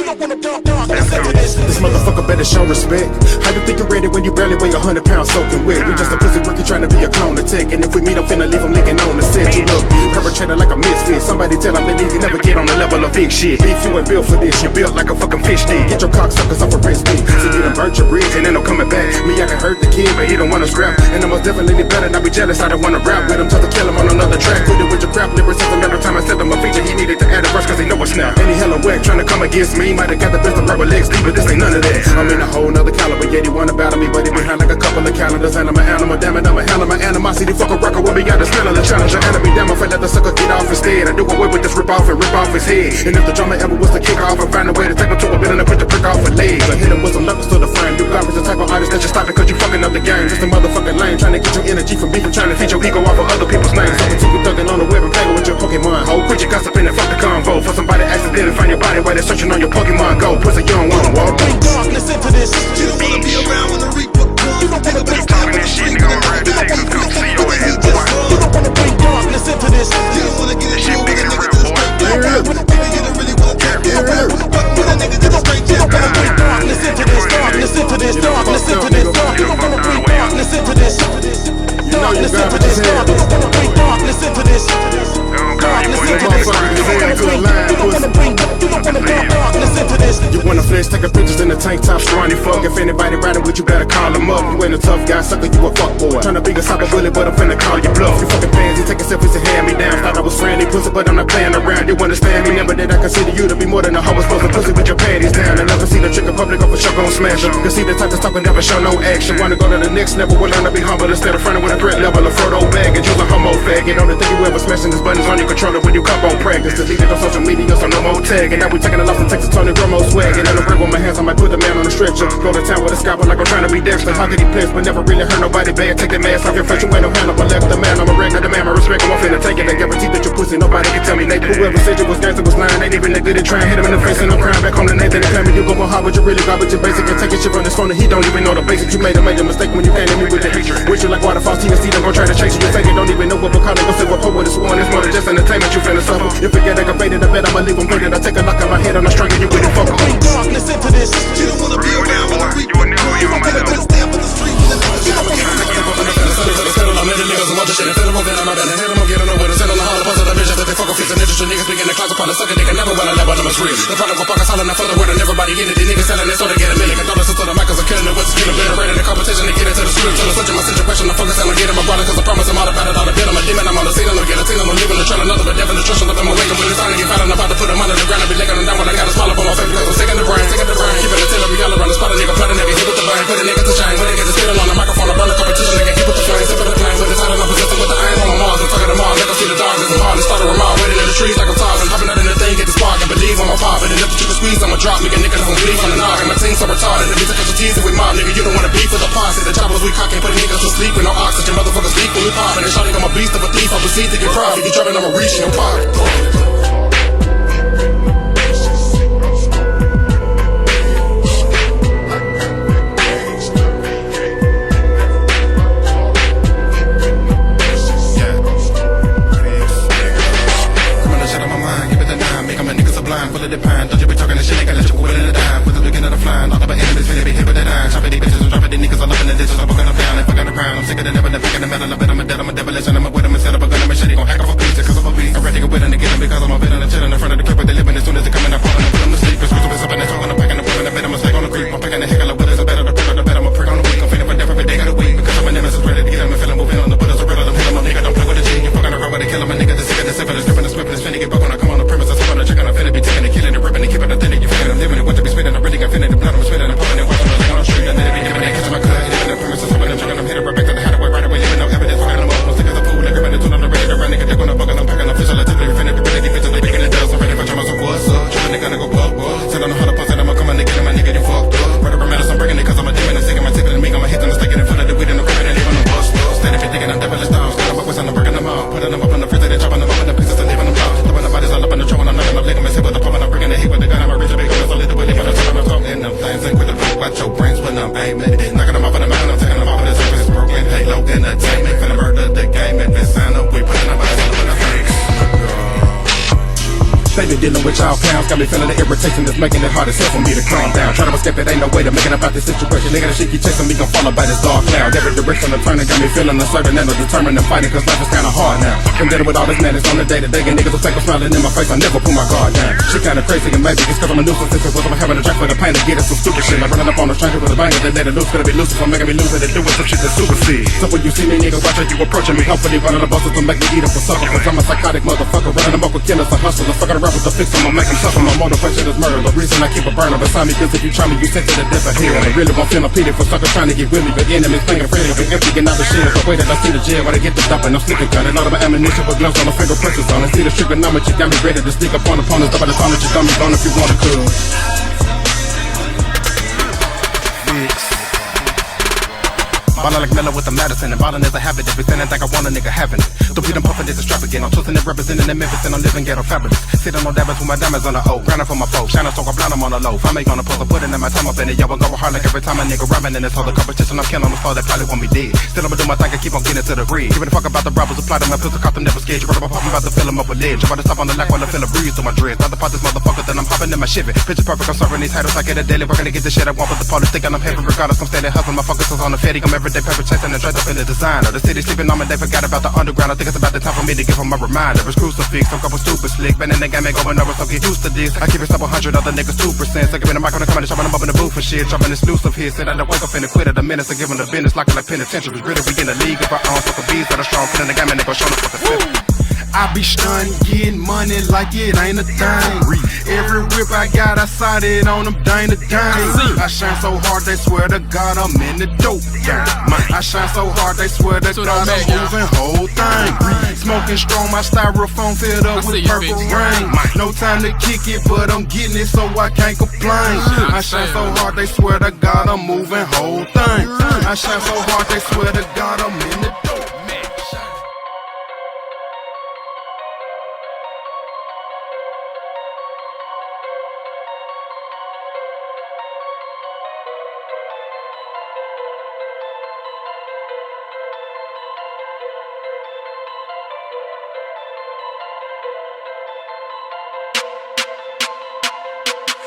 don't wanna darkness into this. This motherfucker better show respect. How you think you're ready when you barely weigh 100 pounds soaking wet? We just a pussy rookie trying to be a clone of tech. And if we meet, I'm finna leave him licking on the set. You look, perpetrator like a misfit. Somebody tell him they leave, you never get on the level of big shit. Beef, you ain't built for this, you built like a fucking fish stick. Get your cocksuckers off a wrist stick. So you done burnt your bridge and ain't no coming back. Me, I can hurt the kid, but he don't wanna scrap. And I'm most definitely better, not be jealous, I don't wanna rap with him. Just to kill him on another track. Put it with your crap lyricism. Every time I sent him a feature, he needed to add a verse cause he know it's now. And he hella whack, trying to come against me. Might have got the best of rubber legs, but this ain't none of that. I'm in a whole nother caliber, yet he wanna battle me, but he behind like a couple of calendars. And I'm an animal, damn it, I'm a hell of my animosity. Fuck a record with me, I just still the challenger. And I be damn if I let the sucker get off instead. I do away with this rip off and rip off his head. And if the drama ever was to kick off, I find a way to take him to a bit and put the prick off her legs. I hit him with some levels to the frame. You garbage the type of artist that you stop it cause you fucking up the game. Just a motherfucking lame, trying to get your energy from beef and trying to feed your ego off of other people's names. So until you thugging on the web and playing with your Pokemon. Whole quit your gossip and fuck the convo. For somebody accidentally find your body while they're searching on your Pokemon Go. Pussy, you don't wanna walk. Bring darkness into this. You don't wanna be around when the reaper comes. You don't wanna be talking that shit, nigga, I'm ready to take this come see your ass, boy. You don't wanna bring darkness into this. You don't wanna get into it with a nigga to the straight down. When a nigga you don't really wanna take it. With a nigga to the straight down. You don't wanna bring darkness into this. Darkness into this. Darkness into this. You don't wanna bring darkness into this. Darkness into this. You don't wanna bring darkness into this. Darkness into this. You don't wanna bring darkness into this. You wanna flex, taking pictures in the tank top, scrawny fuck. If anybody riding with you, better call him up. You ain't a tough guy, sucker, you a fuck boy. Tryna be a cyber bully, but I'm finna call you bluff. You fucking fans, you taking selfies and hand me down. Thought I was friendly, pussy, but I'm not playing around. You understand me? Never did I consider you to be more than a hoe. Supposed to pussy with your panties down. I never see the trick in public, or for sure gon' smash them. Can see the type of talk and never show no action. Wanna go to the next level, will learn to be humble instead of fronting with a threat level of Frodo baggage. Use a homo faggot. Only thing you ever smashing is buttons on your controller when you come on practice. Deleted on social media, so no more tagging. Now we taking a loss from Texas, Tony Romo swagging. And the ring with my hands, I might put the man on the stretcher. Go to town with a scalpel like I'm trying to be Dexter. How could he flex, but never really hurt nobody bad? Take that mask off your face, you ain't no hand up, I left the man. I'm a regular demand, my respect, I'm finna take it. I guarantee that you pussy, nobody can tell me Nathan. Whoever said you was gangster was lying, ain't even that good at trying. Hit him in the face and I'm crying back home to Nathan. They claiming you going hard, but you really garbage, you basic. And taking shit from this phone and he don't even know the basics. You made a major mistake when you came at me with the hatred. Wish you like waterfalls, TNC, don't go try to chase you. You fake it, don't even know what we're calling. Go sit with with this one, it's more than just entertainment, you finna suffer. If you get aggravated, I bet I'ma leave them weighted. I take a knock on my head and I'm stringing you with it, fuck. Bring darkness into this. You don't wanna be around when the reaper comes. You don't wanna stand for the street when the niggas you don't wanna I made the niggas watch the shit and tell them over and I'm out and hit them, get them over and send them the hall, post the vision that they fuck off, and interested niggas begin to closet upon the sucker, they can never wanna level them a free. The product will fuck us all enough for the word and everybody get it. The niggas selling it so they get a million dollars to the Michaels are killing it, what's killing better rate in the competition to get into the street. Till such in my situation, I'm focused on getting my brother, cause I promise I'm all about it, all the bill, I'm a demon, I'm on the scene, I'm gonna get a team, I'm living, I'm trying another, but never the trust, I'm awake, when it's time to get found, I'm about to put them under the ground, I be licking them down when I got a smile up on my face, because I'm sick in the brain, keeping the tail of me all around the spot, a nigga plotting, nigga hit with the brain, put a nigga to shine, when they get the spit on the microphone, I burn the competition, nigga hit with the flame, sipping the flame, with the time I'm possessing with the iron on my Mars, I'm talking to Mars, let them see the dogs, it's hard, and start a remark, waiting in the trees like I'm Tarzan, hopping out in the thing, get the spark, and believe on my pop, and then if you can squeeze, I'ma drop, nigga don't bleed from the knock, and my team so retarded, and we take us teasing with mob, nigga, you don't wanna beef with the posse, the choppers we cocking, putting niggas to sleep with no oxygen, motherfuckers sleep when we pop, and they shouting I'm a beast of a thief, I proceed to get profit, you driving, I'ma reach in your pocket. Full of the pine, don't you be talking that shit, nigga, let you go in the dime. With the looking at the flying, all of my enemies finna be hit with that iron. Chopping these bitches and dropping these niggas all up in the ditches. I'm fucking them down and fucking the crown. I'm sick of the never, picking the metal. I bet I'm a dead, I'm a devilish, and I'm a with him and set up a gun. I'm a shit, he gon' hack off a piece, cause I'm a beast. I'm ready to go with him to get him because I'm a bit on the chill in the front of the crib, but they living as soon as they come in, I'm falling and put them to sleep. Cause Christmas up and they're talking, I'm packing the put in the bed, I'm a mistake on the creep. I'm picking the heckle of bullets, I'm better to prick on the bed, I'm a prick on the week. I'm feeling for death every day, got a week. Because I'm a nemesis, ready to get him and feeling moving on the bullets, I'm ready to hit him, nigga, don't play with the G. You fucking around with the kill him, a nigga, the sick of the syphilis, gripping the swift, and it's finna get broke when I come on the premise. I'm on the chicken, I'm finna be taking the killing, and ripping, and keeping the thinning, you feel I'm living it, what to be spitting, I'm really got finna the blood, I'm spitting, I'm pulling it, watching it on the street, and then they be giving it, catching my cut, hitting the premises, I'm drinking, I'm hitting right back to the hideaway, right away, living no evidence, fucking them up, most niggas are fool, they're gripping the tune, I'm ready to run, nigga, they're gonna bug, and I'm packing up fish, I'm typically finna the ready, bitches, they picking the dust, I'm ready for trauma, so what's up, tripping, they gonna go bug, sit on the hard post, and I'ma come on, nigga, my nigga, you fucked up, right up a medicine, I'm breaking it, cause I'm a demon, and sticking my ticket in me, I'ma hit them, sticking in front of the weed, and I'm crying, and leaving them bust, steady, be thinking I'm devilish down, got a buck, I'm breaking them out, putting them up in the freezer, they chopping them up in the pieces, and leaving them out, throwing the bodies lately dealing with y'all pounds. Got me feeling the irritation that's making it hard as hell for me to calm down. Try to escape, it ain't no way to make it about this situation. Nigga, that shit keep chasing me, gon' follow by this dark cloud. Every direction I'm turning got me feeling uncertain and determined to fight it, cause life is kinda hard now. Been dealing with all this madness on the day to day, and niggas will fake smiling in my face. I never put my guard down. Shit kinda crazy, and maybe it's cause I'm a nuisance. Since it was I'm having a drink for the pain to get it some stupid shit. Like running up on a stranger with a banger, then let it loose, gonna be loose, so making me lose it and doing some shit that supersede. So when you see me, nigga, watch how you approaching me. Hopefully running the bosses to make me eat them for supper, cause I'm a psychotic motherfucker. Running them up with killers, a hustler. Fucking around with the fix, I'ma make them suffer. My motivation is murder. The reason I keep a burner beside me, cause if you try me, you sent to the death of hell. I really won't feel no pity for suckers trying to get with me, but enemies playing friendly, but empty, getting out the shit. The way that I see the jail, when I get the dumping, I'm slipping gun. And all of my ammunition with gloves on, the fingerprints is on. And see the trigonometry, got me ready to stick up on opponents. Up by the time that you dumb me on if you wanna cook. Ballin' like Miller with the medicine, and ballin' is a habit. If it's anything I want a nigga having it. Don't beat them puffin', this is extravagant. I'm twisting and representing in Memphis, and I'm living ghetto fabulous. Sitting on dabbers with my diamonds on the O, grinding for my foes. Shining so I blind them on the low. If I make on the post, I put it in my time up in it. Yo, I go hard like every time a nigga rapping in this whole competition. I'm killing them slow, they probably want me dead. Still I'ma do my thing, I keep on getting to the grid. Giving a fuck about the robbers, apply to my pistol, caught them never scared. You run up a pop, I'm about to fill them up with lead. Try to stop on the lack while I feel a breeze through my dreads. Not the part this motherfucker, then I'm hopping in my Chevy. Picture perfect, I'm serving these haters like at a daily. Working to get the shit I want, but the police thinking I'm heavy. Regardless, I'm steady hustling, my focus is on the fetty. I'm everyday paper chasing and dressed up in the designer. The city sleeping on me, they forgot about the underground. I think it's about the time for me to give them a reminder. It's crucifix, some couple stupid slick. Been in the game, ain't going over, so get used to this. I keep it up 100 other niggas 2%. So giving the mic on the comment, chopping them up in the booth and shit. Dropping exclusive hits, said I don't wake up in the quit at a minute. So giving the business like penitentiary. Really, we in the league of our own. Fuck bees that are strong, put in the game and they gon' show the fucking simple. I be stunned, getting money like it ain't a thing. Every whip I got, I sight it on them dang to dang. I shine so hard, they swear to God I'm in the dope game. I shine so hard, they swear to God I'm moving whole thing. Smoking strong, my styrofoam filled up with purple rain. No time to kick it, but I'm getting it, so I can't complain. I shine so hard, they swear to God I'm moving whole thing. I shine so hard, they swear to God I'm in the dope.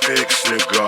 Fix nigga.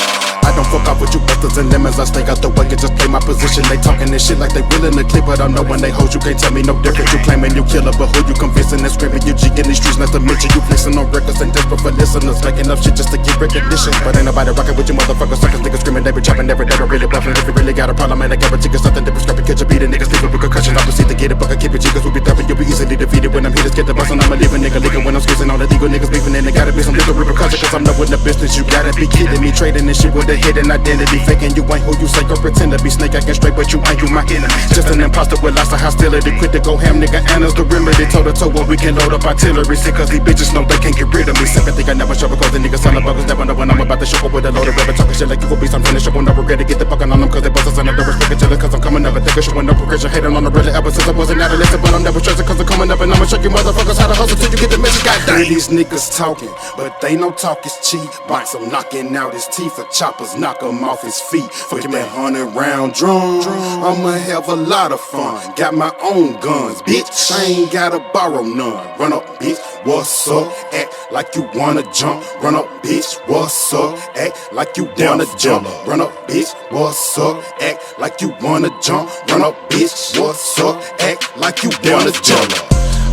I don't fuck off with you busters and lemons. I stay out the way and just play my position. They talking this shit like they willing to clip, but I know when they hold you can't tell me no different. You claiming you killer, but who you convincing and screaming you G in these streets? Not to mention you flexing on records and desperate for listeners, making up shit just to get recognition. But ain't nobody rocking with you motherfuckers, suckers, niggas screaming. They be chopping every day, but really bluffing. If you really got a problem, man, I guarantee you something different. Scrappy, catch a beat, and niggas sleeping with concussion. I proceed to get it, but I keep it G, cause we be thumping. You'll be easily defeated when I'm here to get the bus, and I'm a living nigga leaking when I'm squeezing on the legal niggas beefing. And there gotta be some legal repercussion, cause I'm not with the business. You gotta be kidding me, trading this shit with a hidden identity. Faking you ain't who you say, or pretend to be snake acting straight, but you ain't you my enemy. Just an imposter with lots of hostility. Quit to go ham, nigga, Anna's the remedy. Toe to toe when we can load up artillery. Sick cause these bitches know they can't get rid of me. Sympathy I never show because the niggas selling buggers. Never know when I'm about to show up with a load of rubber. Talking shit like you will be some finished. I will never regret to get the fucking on them cause they busters and I don't respect each other cause I'm coming up. I think I showing no progression. Hating on the really ever since I was an adolescent, but I'm never stressing cause I'm coming up and I'ma show you motherfuckers how to hustle till you get the message. Goddamn. These niggas talking, but they know talk is cheap. Box him knocking out his teeth or choppers knock him off his feet. Fucking that 100-round drum, I'ma have a lot of fun. Got my own guns, bitch. I ain't gotta borrow none. Run up, bitch. What's up? Act like you wanna jump. Run up, bitch. What's up? Act like you wanna jump. Run up, bitch. What's up? Act like you wanna jump. Run up, bitch. What's up? Act like you wanna jump.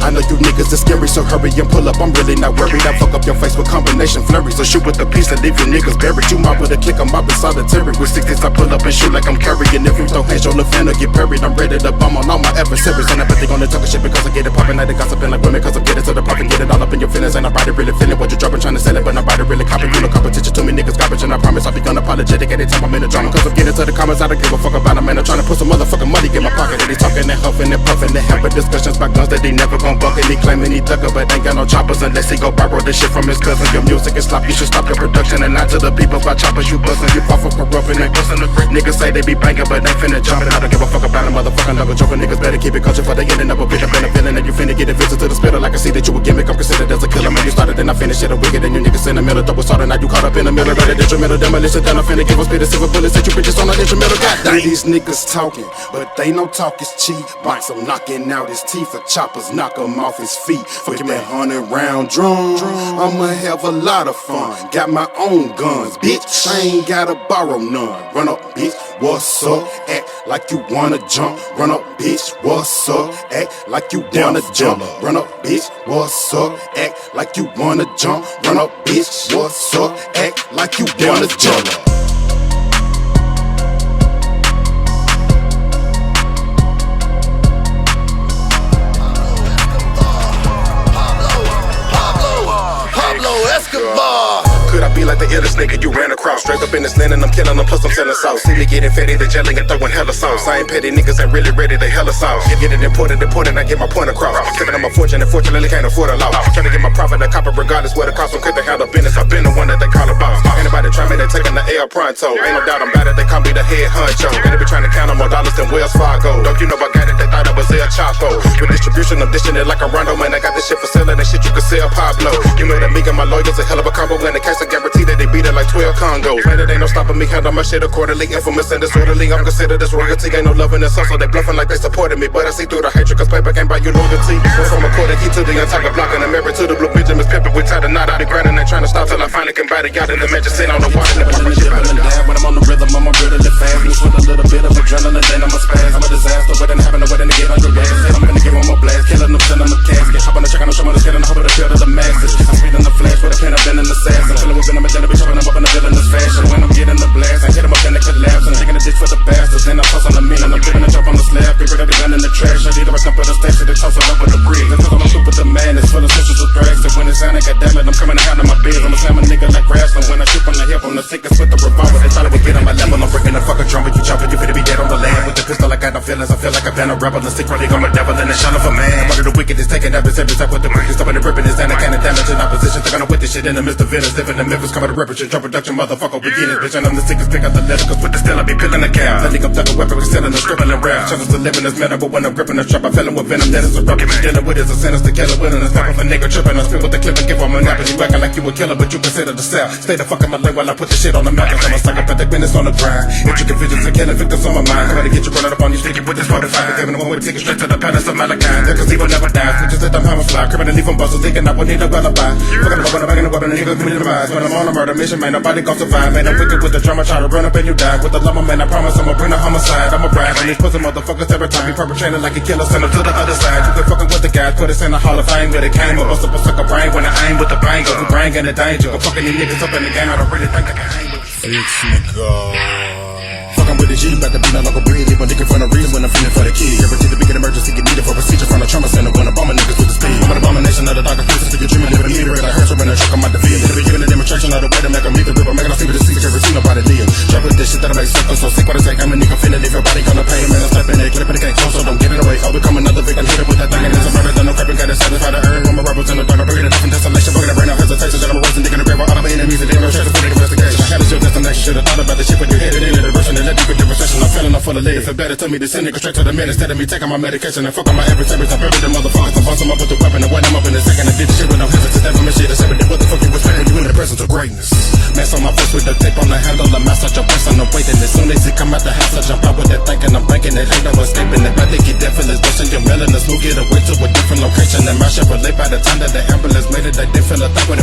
I know you niggas is scary, so hurry and pull up. I'm really not worried. I fuck up your face with combination flurries. So shoot with the piece and leave you niggas buried. You mob with a click, I'm mobbing solitary. With 60s, I pull up and shoot like I'm carrying. If you throw hands, your left hand or get buried. I'm ready to bomb on all my adversaries. And everything on the talking shit because I get it poppin'. I they gossiping like women cause I'm getting to the profit. Get it all up in your feelings. Ain't nobody really feeling what you're dropping, trying to sell it. But nobody really copying. You no competition to me, niggas garbage. And I promise I'll be unapologetic anytime I'm in the drama. Cause I'm getting to the comments, I don't give a fuck about them. Man, I'm trying to put some motherfucking money in my pocket. And they talking and huffing and puffing. They having discussions about guns that they never gon' buck. And they claiming he thugger, but ain't got no choppers unless he go borrow the shit from his cousin. Your music is slop, you should stop your production and not to the people by choppers. You bustin', you fall for corrupt and they bustin' the brick. Niggas say they be bangin', but they finna jump it. I don't give a fuck about a motherfucking knuckle joker. Niggas better keep it culture for the ending up a bit. I've been a feeling and you finna get a visit to the spitter. Like I see that you a gimmick, I'm considered as a killer. Man, you started and I finished it a wicked and you niggas in the middle. Double started, now you caught up in the middle of the detrimental demolition. Then I'm finna give a spit of silver bullets that you bitches on the instrumental. Goddamn. These niggas talking, but they know talk is cheap. Box him knocking out his teeth or choppers knock him off his feet. Fuck that 100-round drum. I'ma have a lot of fun. Got my own guns, bitch. I ain't gotta borrow none. Run up, bitch. What's up? Act like you wanna jump. Run up, bitch. What's up? Act like you wanna jump. Run up, bitch. What's up? Act like you wanna jump. Run up, bitch. What's up? Act like you wanna jump. Escobar. Could I be like the illest nigga you ran across? Straight up in this land and I'm killing them, plus I'm selling sauce. See me getting fatty, they jelly and throwing hella sauce. I ain't petty niggas ain't really ready, they hella sauce. Get it imported, I get my point across. Giving them a fortune, unfortunately can't afford a loss. Trying to get my profit, a copper regardless what it costs. Them couldn't handle business, I've been the one that they call a boss. Anybody try me, they taking the L pronto. Ain't no doubt I'm bad at they call me the head honcho. Gonna be trying to count on more dollars than Wells Fargo. Don't you know I got it, they thought I was El Chapo. With distribution, I'm dishing it like a Rondo. Man, I got this shit for selling, that shit you can sell Pablo. You know that me and my lawyers a hell of a combo. In the case, I guarantee that they beat it like 12 Congos. Man, it ain't no stopping me, handle my shit accordingly. Infamous and disorderly, I'm considered this royalty. Ain't no love in this hustle, they bluffing like they supported me. But I see through the hatred, cause paper can't buy you loyalty. Went from a quarter key to the entire block, and I'm married to the blue Benjamin's pepper. We tied a knot out the ground, and ain't trying to stop till I finally can buy the yacht. And the magic sit on the water, and the pop shit out of down. When I'm on the rhythm, I'm really fast. Move with a little bit of adrenaline, then I'm a spaz. I'm a disaster, waiting to happen, waiting to get under gas. I'm gonna give them a blast, killing them, sending them a casket. Hop on the check, I know someone is getting a hold of the field of the masses. I'm speeding the flash with a pen, I've been in the sass. I'm feeling with venom, and then I be chopping them up in the villainous fashion. When I'm getting the blast, I hit them up and they collapse. And I'm taking a ditch for the bastards, then I toss on the meal. And I'm giving a chop on the slab, get rid of the gun in the trash. I need to rush up with the station, they toss it up with the breeze. That's cause I'm super the man, it's full of sisters with drags. And when it's sounding, goddammit, I'm coming out of my biz. I'm a slam a nigga like wrestling. When I shoot from the hip, I'm the sickest with the revolver. They thought it would get on my level. I'm breaking the fucking drum, but you chopping, you finna be dead on the land. With the pistol, I got no feelings, I feel like I've been a rebel. And secretly, I'm a devil and a shell of a man. One of the wickedest taking up his every step with the quickest. Stopping and ripping his down, I can't damage in opposition. They're gonna with this shit in the midst of villains. Living in Memphis, coming to represent drum production, motherfucker, we get it, bitch. And I'm the sickest, pick up the litter, cause with the still I be picking the cow. That nigga tuck a weapon, we selling the scribbling and rap. Chances to live in this manner, but when I'm gripping the trap, I fell in with venom, that is a rubber. Dealing with is a sentence to kill it, with an step of a nigga tripping. I spit with the clip and give him a nap. And you acting like you a killer, but you consider the cell. Stay the fuck in my lane while I put the shit on the map. I'm a psychopathic business on the grind. Intricate visions and killing victims on my mind. I'm ready to get you running up on you, sticky with this 45. Giving them one way to take it straight to the palace of Malachi. There cause evil never dies, bitches that I'm hammer fly. Criminal leave from bustles, thinking I would need a lullaby. Fucking up when I'm back in the weapon, and niggas committing demise. When I'm on a murder mission, man, nobody gon' survive. Man, I'm wicked with the drama, try to run up and you die. With the love, man, I promise I'ma bring a homicide. I'ma brag on these pussy motherfuckers every time. Be perpetrating like a killer, send them to the other side. You been fucking with the guys, put us in the Hall of Fame where they came up. Bust up a sucker brain when I aim with the bang. Go through brain, getting danger. I'm fucking these niggas up in the game, I don't really think I can hang with Fix nigga. Fucking with the G, about to be like a breed. Leave a nigga for no reason when I'm feeling for the key. Guaranteed to be an emergency, get needed for procedure from the trauma center. When I'm bombing niggas with the speed. I'm an abomination of the darker faces. Think you're dreaming, living meter. I heard from the truck, I'm out the field. They be giving a demonstration of the way to make them meet the river. Making a see with the secret, every see nobody live. Drop with this shit that'll make sense. So sick what I say, I'm a nigga finna leave. Everybody gonna pay, man. I'm stepping in, clipping the can't close, so don't get in the way. I'll become another victim, hit it with that thing. And it's a murder, done no crapping, gotta satisfy the earn. When my rebels in the dark, I'm bringing a different desolation. Bringing a brain, no hesitation. That I'm a wasting, digging the grave. All of my enemies, and they don't try to put it in investigation. I had a shit destination, should've thought about the shit when you hit it in the version. And that deeper recession, I'm feeling I'm full of lead. If it better to me to send niggas straight to the man instead of me taking my medication and fucking my every time I bury the motherfuckers. I bust them up with the weapon and wet them up in a second. I did the shit with no hesitation. That from the shit, I said, what the fuck you expecting? You in the presence of greatness. Mess on my face with the tape on the handle. I massage your breast on the weight. And as soon as he come out the house, I jump out with that thinking I'm blanking. It ain't no escaping it. But they get definitely pushing your melon. Let's move get away to a different location. And my Chevrolet by the time that the ambulance made it, they didn't feel a thought when